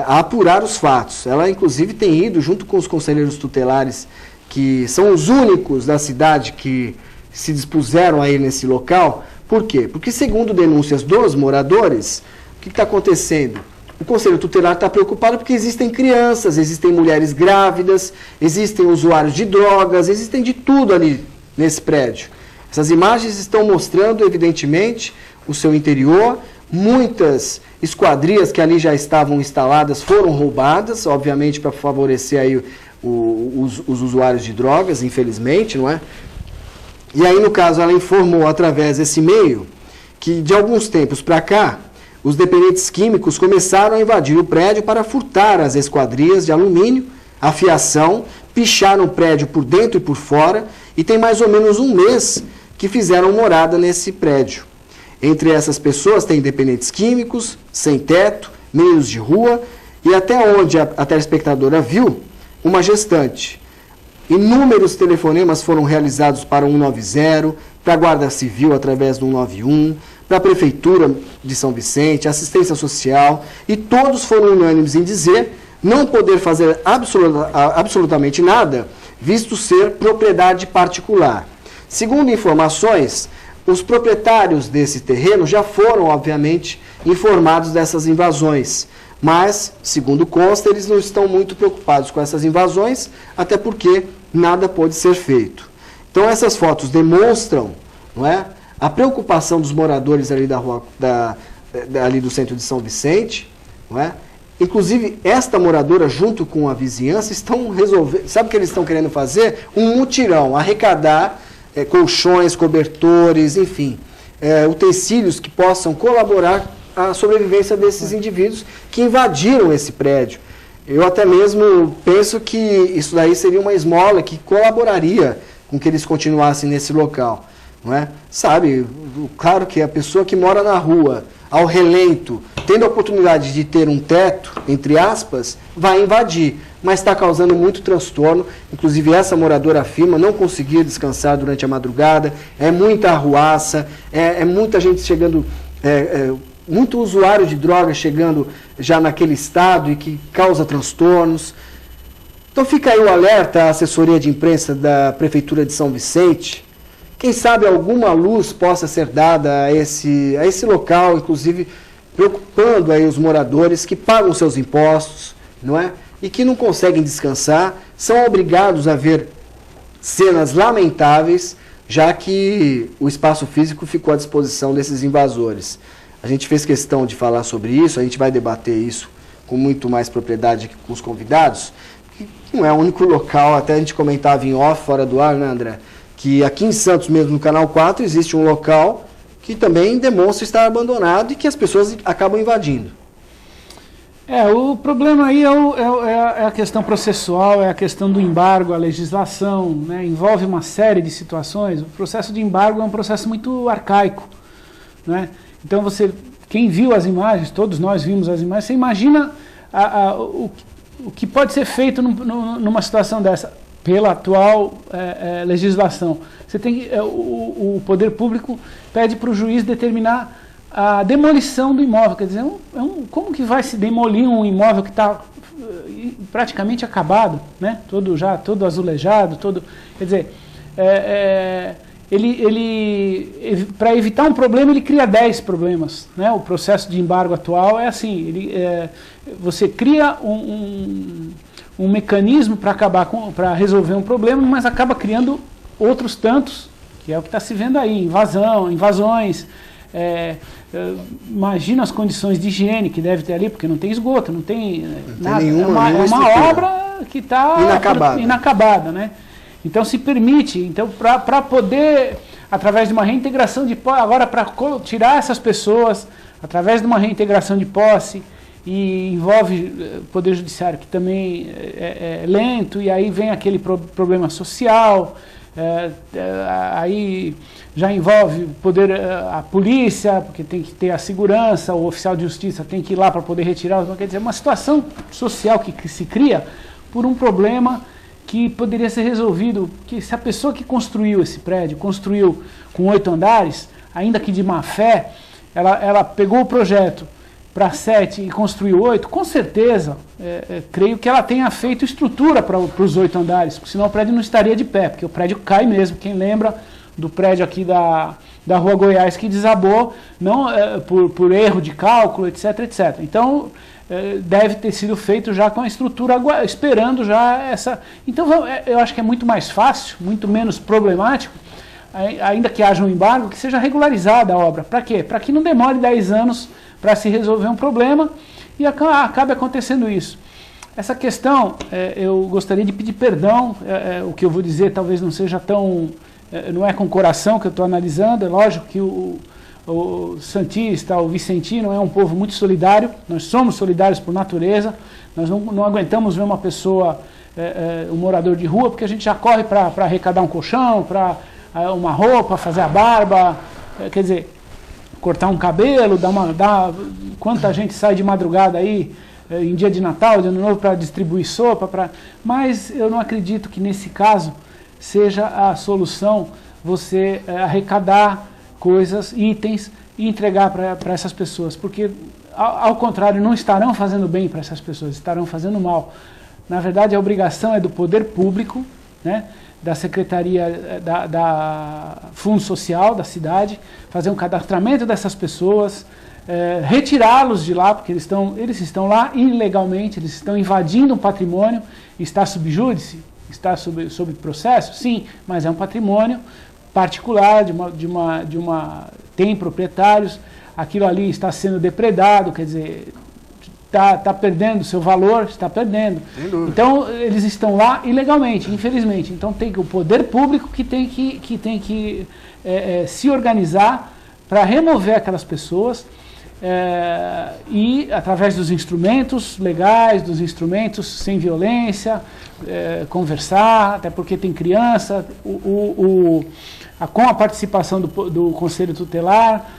a apurar os fatos. Ela inclusive tem ido junto com os conselheiros tutelares, que são os únicos da cidade que se dispuseram a ir nesse local. Por quê? Porque segundo denúncias dos moradores, o que está acontecendo? O conselho tutelar está preocupado porque existem crianças, existem mulheres grávidas, existem usuários de drogas, existem de tudo ali nesse prédio. Essas imagens estão mostrando, evidentemente, o seu interior. Muitas esquadrias que ali já estavam instaladas foram roubadas, obviamente para favorecer aí os usuários de drogas, infelizmente, não é? E aí, no caso, ela informou através desse e-mail que de alguns tempos para cá, os dependentes químicos começaram a invadir o prédio para furtar as esquadrias de alumínio, a fiação, picharam o prédio por dentro e por fora, e tem mais ou menos um mês que fizeram morada nesse prédio. Entre essas pessoas tem dependentes químicos, sem teto, meninos de rua e até onde a telespectadora viu, uma gestante. Inúmeros telefonemas foram realizados para o 190, para a Guarda Civil através do 191, para a Prefeitura de São Vicente, Assistência Social, e todos foram unânimes em dizer não poder fazer absolutamente nada, visto ser propriedade particular. Segundo informações, os proprietários desse terreno já foram, obviamente, informados dessas invasões, mas, segundo consta, eles não estão muito preocupados com essas invasões, até porque nada pode ser feito. Então, essas fotos demonstram, não é, a preocupação dos moradores ali da rua, ali do centro de São Vicente, não é? Inclusive, esta moradora, junto com a vizinhança, estão resolvendo... Sabe o que eles estão querendo fazer? Um mutirão, arrecadar colchões, cobertores, enfim, utensílios que possam colaborar à sobrevivência desses indivíduos que invadiram esse prédio. Eu até mesmo penso que isso daí seria uma esmola que colaboraria com que eles continuassem nesse local. Não é? Sabe, claro que a pessoa que mora na rua, ao relento, tendo a oportunidade de ter um teto, entre aspas, vai invadir, mas está causando muito transtorno. Inclusive, essa moradora afirma não conseguir descansar durante a madrugada, é muita arruaça, é muita gente chegando, muito usuário de drogas chegando já naquele estado e que causa transtornos. Então fica aí o alerta à assessoria de imprensa da Prefeitura de São Vicente. Quem sabe alguma luz possa ser dada a esse local, inclusive preocupando aí os moradores que pagam seus impostos, não é? E que não conseguem descansar, são obrigados a ver cenas lamentáveis, já que o espaço físico ficou à disposição desses invasores. A gente fez questão de falar sobre isso, a gente vai debater isso com muito mais propriedade aqui com os convidados, que não é o único local, até a gente comentava em off, fora do ar, né, André? Que aqui em Santos mesmo, no Canal 4, existe um local que também demonstra estar abandonado e que as pessoas acabam invadindo. O problema aí é a questão processual, é a questão do embargo, a legislação, né? Envolve uma série de situações. O processo de embargo é um processo muito arcaico, né? Então quem viu as imagens, todos nós vimos as imagens, você imagina o que pode ser feito numa situação dessa, pela atual legislação. Você tem o poder público pede para o juiz determinar a demolição do imóvel. Quer dizer, como que vai se demolir um imóvel que está praticamente acabado, né? Todo azulejado, quer dizer, ele para evitar um problema, ele cria 10 problemas, né? O processo de embargo atual é assim, você cria um mecanismo para resolver um problema, mas acaba criando outros tantos, que é o que está se vendo aí, invasões, imagina as condições de higiene que deve ter ali, porque não tem esgoto, não tem nada, nenhuma é uma obra que está inacabada, né? Então se permite, para poder, através de uma reintegração de posse, agora para tirar essas pessoas, através de uma reintegração de posse, e envolve o Poder Judiciário, que também é lento, e aí vem aquele problema social, aí já envolve a polícia, porque tem que ter a segurança, o oficial de justiça tem que ir lá para poder retirar, quer dizer, uma situação social que se cria por um problema que poderia ser resolvido, que se a pessoa que construiu esse prédio, construiu com 8 andares, ainda que de má fé, ela pegou o projeto para 7 e construiu 8, com certeza, creio que ela tenha feito estrutura para os 8 andares, porque senão o prédio não estaria de pé, porque o prédio cai mesmo. Quem lembra do prédio aqui da Rua Goiás que desabou, não por erro de cálculo, etc, etc. Então, deve ter sido feito já com a estrutura, esperando já essa... Então, eu acho que é muito mais fácil, muito menos problemático, ainda que haja um embargo, que seja regularizada a obra. Para quê? Para que não demore 10 anos para se resolver um problema e acabe acontecendo isso. Essa questão, eu gostaria de pedir perdão, o que eu vou dizer talvez não seja tão... não é com o coração que eu estou analisando, é lógico que o santista, o vicentino é um povo muito solidário, nós somos solidários por natureza, nós não aguentamos ver uma pessoa, um morador de rua, porque a gente já corre para arrecadar um colchão, para uma roupa, fazer a barba, quer dizer, cortar um cabelo, quanta gente sai de madrugada aí em dia de Natal, de Ano Novo, para distribuir sopa, mas eu não acredito que nesse caso seja a solução você arrecadar coisas, itens e entregar para essas pessoas, porque ao contrário, não estarão fazendo bem para essas pessoas, estarão fazendo mal. Na verdade, a obrigação é do poder público, né, da Secretaria da Fundo Social da cidade, fazer um cadastramento dessas pessoas, retirá-los de lá, porque eles estão lá ilegalmente, eles estão invadindo um patrimônio. Está sob júdice? Está sob processo? Sim, mas é um patrimônio particular, tem proprietários, aquilo ali está sendo depredado, quer dizer, está perdendo seu valor, está perdendo. Então, eles estão lá ilegalmente, infelizmente. Então, tem que o poder público que tem que se organizar para remover aquelas pessoas e, através dos instrumentos legais, dos instrumentos sem violência, conversar, até porque tem criança, com a participação do Conselho Tutelar,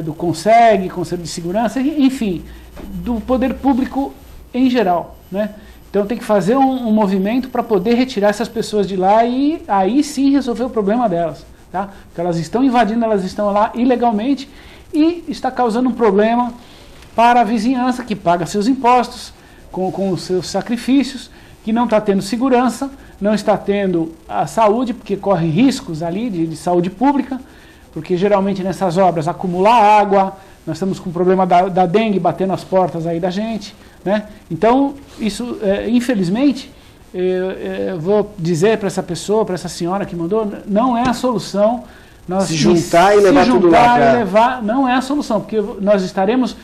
do CONSEG, Conselho de Segurança, enfim, do poder público em geral, né? Então tem que fazer um movimento para poder retirar essas pessoas de lá e aí sim resolver o problema delas, tá? Porque elas estão invadindo, elas estão lá ilegalmente e está causando um problema para a vizinhança que paga seus impostos com os seus sacrifícios, que não está tendo segurança, não está tendo a saúde, porque corre riscos ali de saúde pública, porque geralmente nessas obras acumula água, nós estamos com o problema da dengue batendo as portas aí da gente, né? Então, isso, infelizmente, eu vou dizer para essa pessoa, para essa senhora que mandou, não é a solução. Se juntar e levar tudo lá. Não é a solução, porque nós estaremos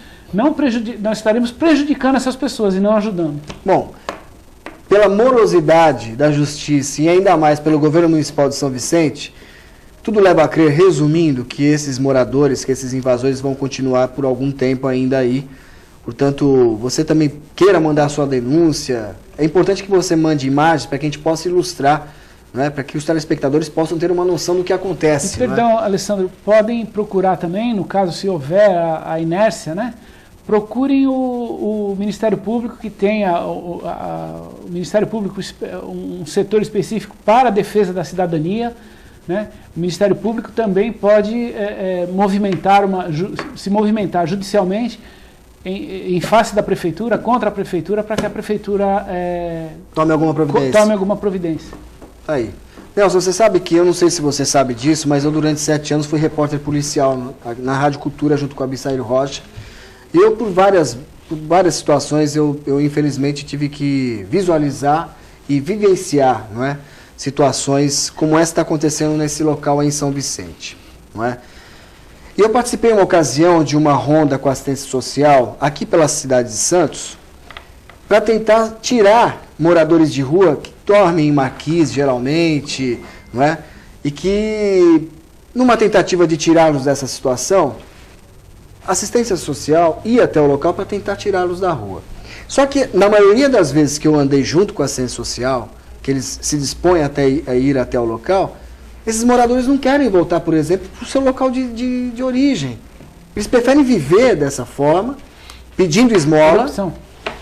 prejudicando essas pessoas e não ajudando. Bom, pela morosidade da justiça e ainda mais pelo governo municipal de São Vicente, tudo leva a crer, resumindo, que esses moradores, que esses invasores vão continuar por algum tempo ainda aí. Portanto, você também queira mandar a sua denúncia. É importante que você mande imagens para que a gente possa ilustrar, né, para que os telespectadores possam ter uma noção do que acontece. Perdão, né? Alessandro, podem procurar também, no caso, se houver a inércia, né? Procurem o Ministério Público, que tenha o Ministério Público, um setor específico para a defesa da cidadania, né? O Ministério Público também pode se movimentar judicialmente em face da Prefeitura, contra a Prefeitura, para que a Prefeitura tome alguma providência. Tá aí. Nelson, você sabe que, eu não sei se você sabe disso, mas eu durante 7 anos fui repórter policial na Rádio Cultura junto com a Abissaíro Rocha. E eu, por várias situações, eu infelizmente tive que visualizar e vivenciar, não é, situações como essa está acontecendo nesse local aí em São Vicente, não é? E eu participei em uma ocasião de uma ronda com assistência social aqui pela cidade de Santos para tentar tirar moradores de rua que dormem em marquise geralmente, não é? E que, numa tentativa de tirá-los dessa situação, a assistência social ia até o local para tentar tirá-los da rua. Só que, na maioria das vezes que eu andei junto com a assistência social, que eles se dispõem a ir até o local, esses moradores não querem voltar, por exemplo, para o seu local de origem. Eles preferem viver dessa forma, pedindo esmola. Por opção.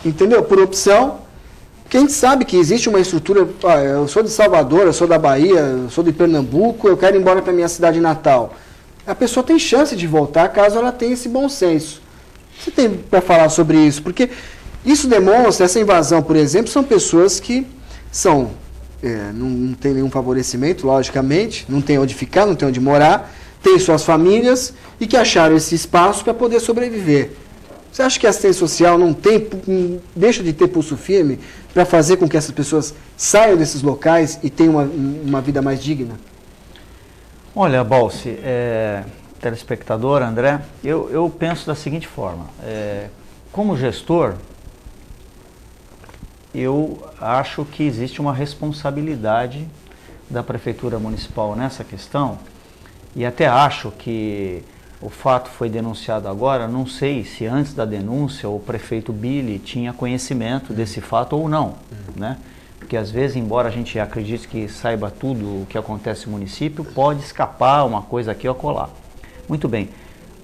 Entendeu? Por opção. Porque a gente sabe que existe uma estrutura, eu sou de Salvador, eu sou da Bahia, eu sou de Pernambuco, eu quero ir embora para a minha cidade natal. A pessoa tem chance de voltar caso ela tenha esse bom senso. Você tem para falar sobre isso? Porque isso demonstra, essa invasão, por exemplo, são pessoas que não tem nenhum favorecimento, logicamente, não tem onde ficar, não tem onde morar, tem suas famílias e que acharam esse espaço para poder sobreviver. Você acha que a assistência social não deixa de ter pulso firme para fazer com que essas pessoas saiam desses locais e tenham uma vida mais digna? Olha, Balsi, telespectador, André, eu penso da seguinte forma, como gestor, eu acho que existe uma responsabilidade da Prefeitura Municipal nessa questão e até acho que o fato foi denunciado agora, não sei se antes da denúncia o prefeito Billy tinha conhecimento desse fato ou não, né? Porque às vezes, embora a gente acredite que saiba tudo o que acontece no município, pode escapar uma coisa aqui ou acolá. Muito bem.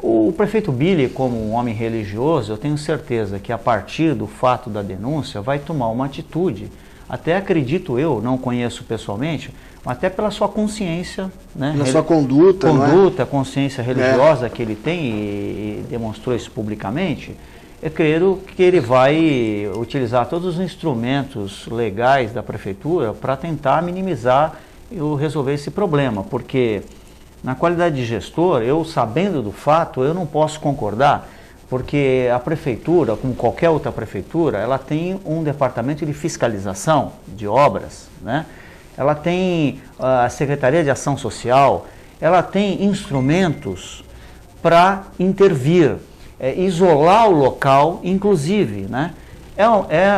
O prefeito Billy, como um homem religioso, eu tenho certeza que a partir do fato da denúncia vai tomar uma atitude, até acredito eu, não conheço pessoalmente, mas até pela sua consciência, né? Na sua conduta, Conduta, consciência religiosa que ele tem e demonstrou isso publicamente. Eu creio que ele vai utilizar todos os instrumentos legais da prefeitura para tentar minimizar ou resolver esse problema, porque na qualidade de gestor, eu sabendo do fato, eu não posso concordar, porque a prefeitura, como qualquer outra prefeitura, ela tem um departamento de fiscalização de obras, né? Ela tem a Secretaria de Ação Social, ela tem instrumentos para intervir, isolar o local, inclusive, né? É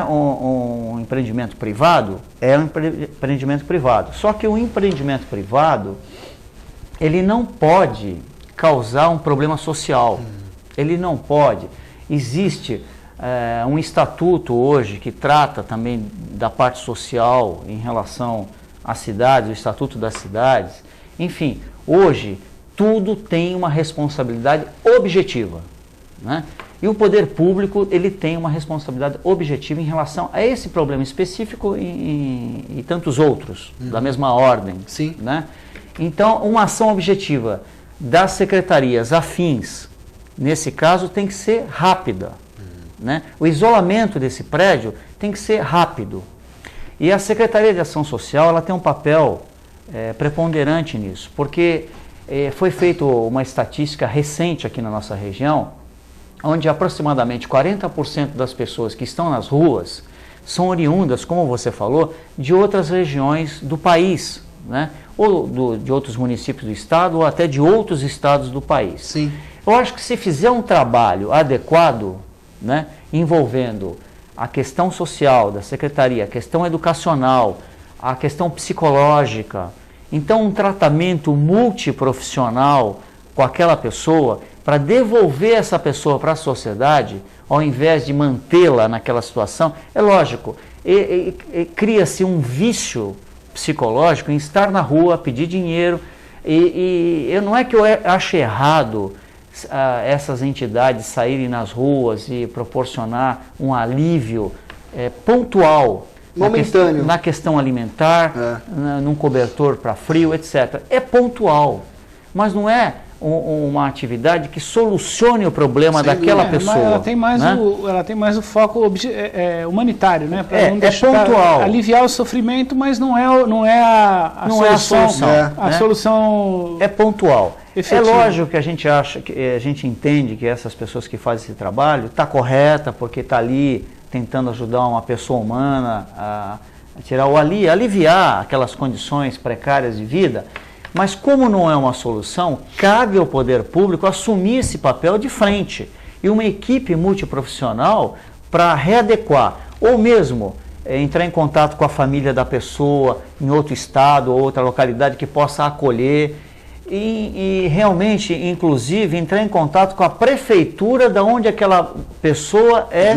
um empreendimento privado? É um empreendimento privado. Só que o empreendimento privado, ele não pode causar um problema social. Ele não pode. Existe um estatuto hoje que trata também da parte social em relação às cidades, o Estatuto das Cidades. Enfim, hoje tudo tem uma responsabilidade objetiva, né? E o poder público, ele tem uma responsabilidade objetiva em relação a esse problema específico e tantos outros, da mesma ordem. Sim. Né? Então, uma ação objetiva das secretarias afins, nesse caso, tem que ser rápida. Né? O isolamento desse prédio tem que ser rápido. E a Secretaria de Ação Social, ela tem um papel preponderante nisso, porque foi feita uma estatística recente aqui na nossa região, onde aproximadamente 40% das pessoas que estão nas ruas são oriundas, como você falou, de outras regiões do país, né? Ou de outros municípios do estado, ou até de outros estados do país. Sim. Eu acho que se fizer um trabalho adequado, né, envolvendo a questão social da secretaria, a questão educacional, a questão psicológica, então um tratamento multiprofissional com aquela pessoa, para devolver essa pessoa para a sociedade, ao invés de mantê-la naquela situação, é lógico, cria-se um vício psicológico em estar na rua, pedir dinheiro, não é que eu ache errado essas entidades saírem nas ruas e proporcionar um alívio pontual, momentâneo, na questão alimentar, num cobertor para frio, etc. É pontual, mas não é uma atividade que solucione o problema daquela pessoa. Ela tem mais, né? Ela tem mais o foco humanitário, né? Pontual. Aliviar o sofrimento, mas não é a solução. A solução é pontual. Efetiva. É lógico que a gente acha, que a gente entende que essas pessoas que fazem esse trabalho está correta, porque está ali tentando ajudar uma pessoa humana a tirar aliviar aquelas condições precárias de vida. Mas como não é uma solução, cabe ao poder público assumir esse papel de frente e uma equipe multiprofissional para readequar, ou mesmo entrar em contato com a família da pessoa em outro estado ou outra localidade que possa acolher e realmente, inclusive, entrar em contato com a prefeitura da onde aquela pessoa é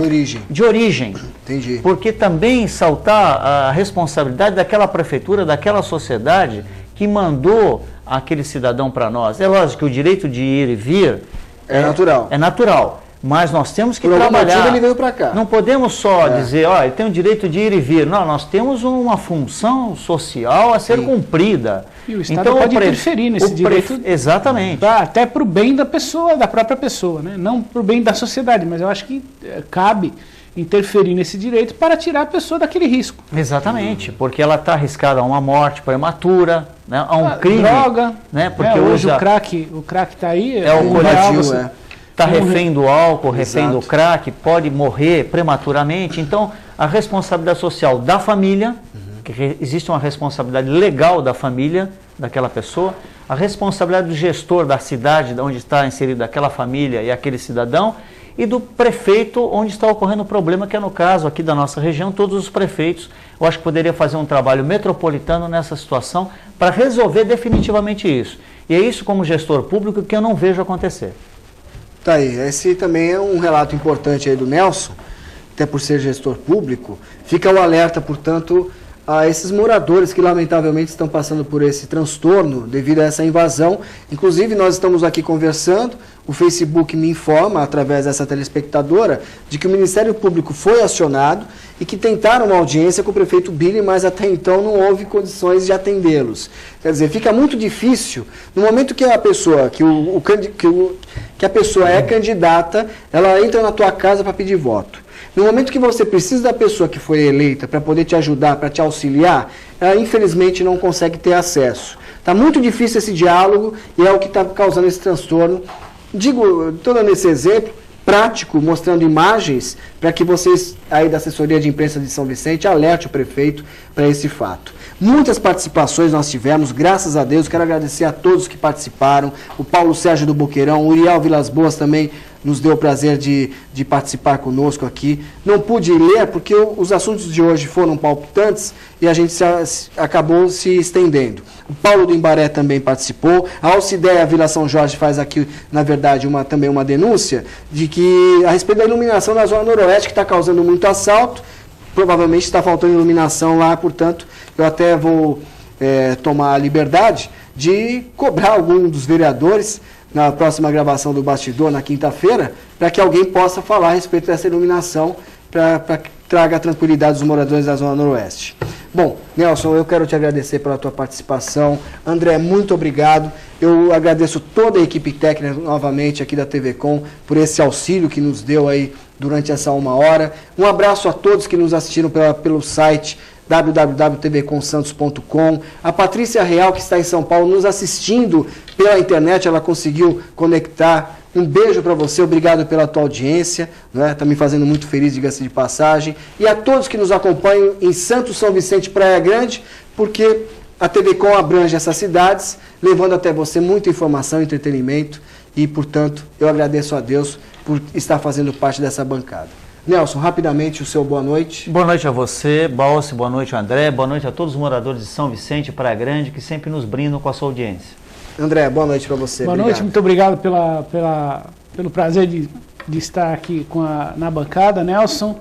de origem. Entendi. Porque também saltar a responsabilidade daquela prefeitura, daquela sociedade que mandou aquele cidadão para nós. É lógico que o direito de ir e vir é natural. É natural, mas nós temos que Por algum trabalhar. motivo ele veio para cá. Não podemos só dizer, ele tem o direito de ir e vir. Não, nós temos uma função social a ser cumprida. E o Estado pode interferir nesse direito. Exatamente. Até para o bem da pessoa, da própria pessoa, né? Não para o bem da sociedade, mas eu acho que cabe interferir nesse direito para tirar a pessoa daquele risco. Exatamente, porque ela está arriscada a uma morte prematura, né, a um crime. Droga, né, porque hoje o crack está aí. É o coletivo, está refém do álcool, refém do crack, pode morrer prematuramente. Então, a responsabilidade social da família, que existe uma responsabilidade legal da família, daquela pessoa, a responsabilidade do gestor da cidade onde está inserida aquela família e aquele cidadão, e do prefeito onde está ocorrendo o problema, que é no caso aqui da nossa região, todos os prefeitos. Eu acho que poderia fazer um trabalho metropolitano nessa situação para resolver definitivamente isso. E é isso, como gestor público, que eu não vejo acontecer. Tá aí, esse também é um relato importante aí do Nelson, até por ser gestor público. Fica o alerta, portanto, a esses moradores que lamentavelmente estão passando por esse transtorno devido a essa invasão. Inclusive, nós estamos aqui conversando, o Facebook me informa, através dessa telespectadora, de que o Ministério Público foi acionado e que tentaram uma audiência com o prefeito Billy, mas até então não houve condições de atendê-los. Quer dizer, fica muito difícil, no momento que a pessoa, que a pessoa é candidata, ela entra na tua casa para pedir voto. No momento que você precisa da pessoa que foi eleita para poder te ajudar, para te auxiliar, ela infelizmente não consegue ter acesso. Está muito difícil esse diálogo e é o que está causando esse transtorno. Estou dando esse exemplo prático, mostrando imagens, para que vocês aí da assessoria de imprensa de São Vicente alerte o prefeito para esse fato. Muitas participações nós tivemos, graças a Deus. Quero agradecer a todos que participaram. O Paulo Sérgio do Boqueirão, o Uriel Vilas Boas também nos deu o prazer de participar conosco aqui. Não pude ler porque os assuntos de hoje foram palpitantes e a gente acabou se estendendo. O Paulo do Imbaré também participou. A Alcideia Vila São Jorge faz aqui, na verdade, também uma denúncia de que, a respeito da iluminação na Zona Noroeste, que está causando muito assalto. Provavelmente está faltando iluminação lá, portanto, eu até vou tomar a liberdade de cobrar algum dos vereadores na próxima gravação do Bastidor, na quinta-feira, para que alguém possa falar a respeito dessa iluminação, para que traga tranquilidade aos moradores da Zona Noroeste. Bom, Nelson, eu quero te agradecer pela tua participação. André, muito obrigado. Eu agradeço toda a equipe técnica novamente aqui da TV Com por esse auxílio que nos deu aí durante essa 1 hora. Um abraço a todos que nos assistiram pelo site www.tvconsantos.com. A Patrícia Real, que está em São Paulo, nos assistindo pela internet, ela conseguiu conectar. Um beijo para você, obrigado pela tua audiência, está me fazendo muito feliz, diga-se de passagem. E a todos que nos acompanham em Santos, São Vicente, Praia Grande, porque a TV Com abrange essas cidades, levando até você muita informação, entretenimento, e, portanto, eu agradeço a Deus por estar fazendo parte dessa bancada. Nelson, rapidamente, o seu boa noite. Boa noite a você, Balse, boa noite, André, boa noite a todos os moradores de São Vicente, Praia Grande, que sempre nos brindam com a sua audiência. André, boa noite para você. Boa noite, muito obrigado pelo prazer de estar aqui na bancada. Nelson,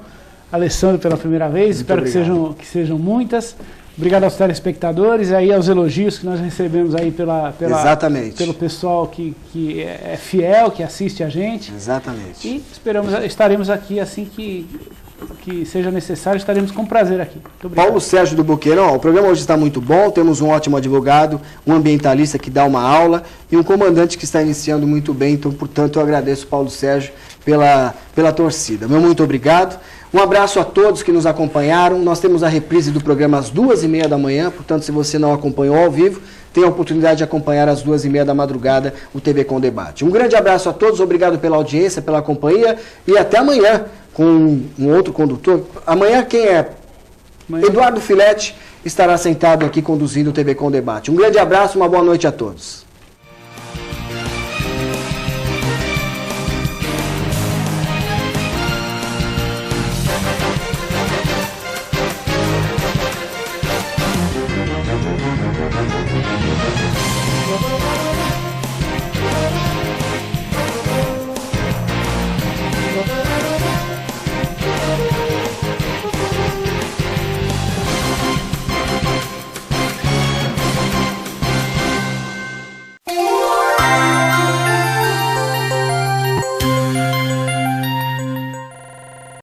Alessandro pela primeira vez, espero que sejam muitas. Obrigado aos telespectadores, aí aos elogios que nós recebemos aí pelo pessoal que é fiel, que assiste a gente. Exatamente. E estaremos aqui assim que seja necessário, estaremos com prazer aqui. Muito obrigado. Paulo Sérgio do Boqueirão, o programa hoje está muito bom, temos um ótimo advogado, um ambientalista que dá uma aula e um comandante que está iniciando muito bem, então, portanto, eu agradeço, Paulo Sérgio, pela torcida. Meu muito obrigado. Um abraço a todos que nos acompanharam. Nós temos a reprise do programa às 2h30 da manhã, portanto, se você não acompanhou ao vivo, tem a oportunidade de acompanhar às 2h30 da madrugada o TV Com Debate. Um grande abraço a todos, obrigado pela audiência, pela companhia e até amanhã com um outro condutor. Amanhã quem é? Eduardo Filete estará sentado aqui conduzindo o TV Com Debate. Um grande abraço, uma boa noite a todos.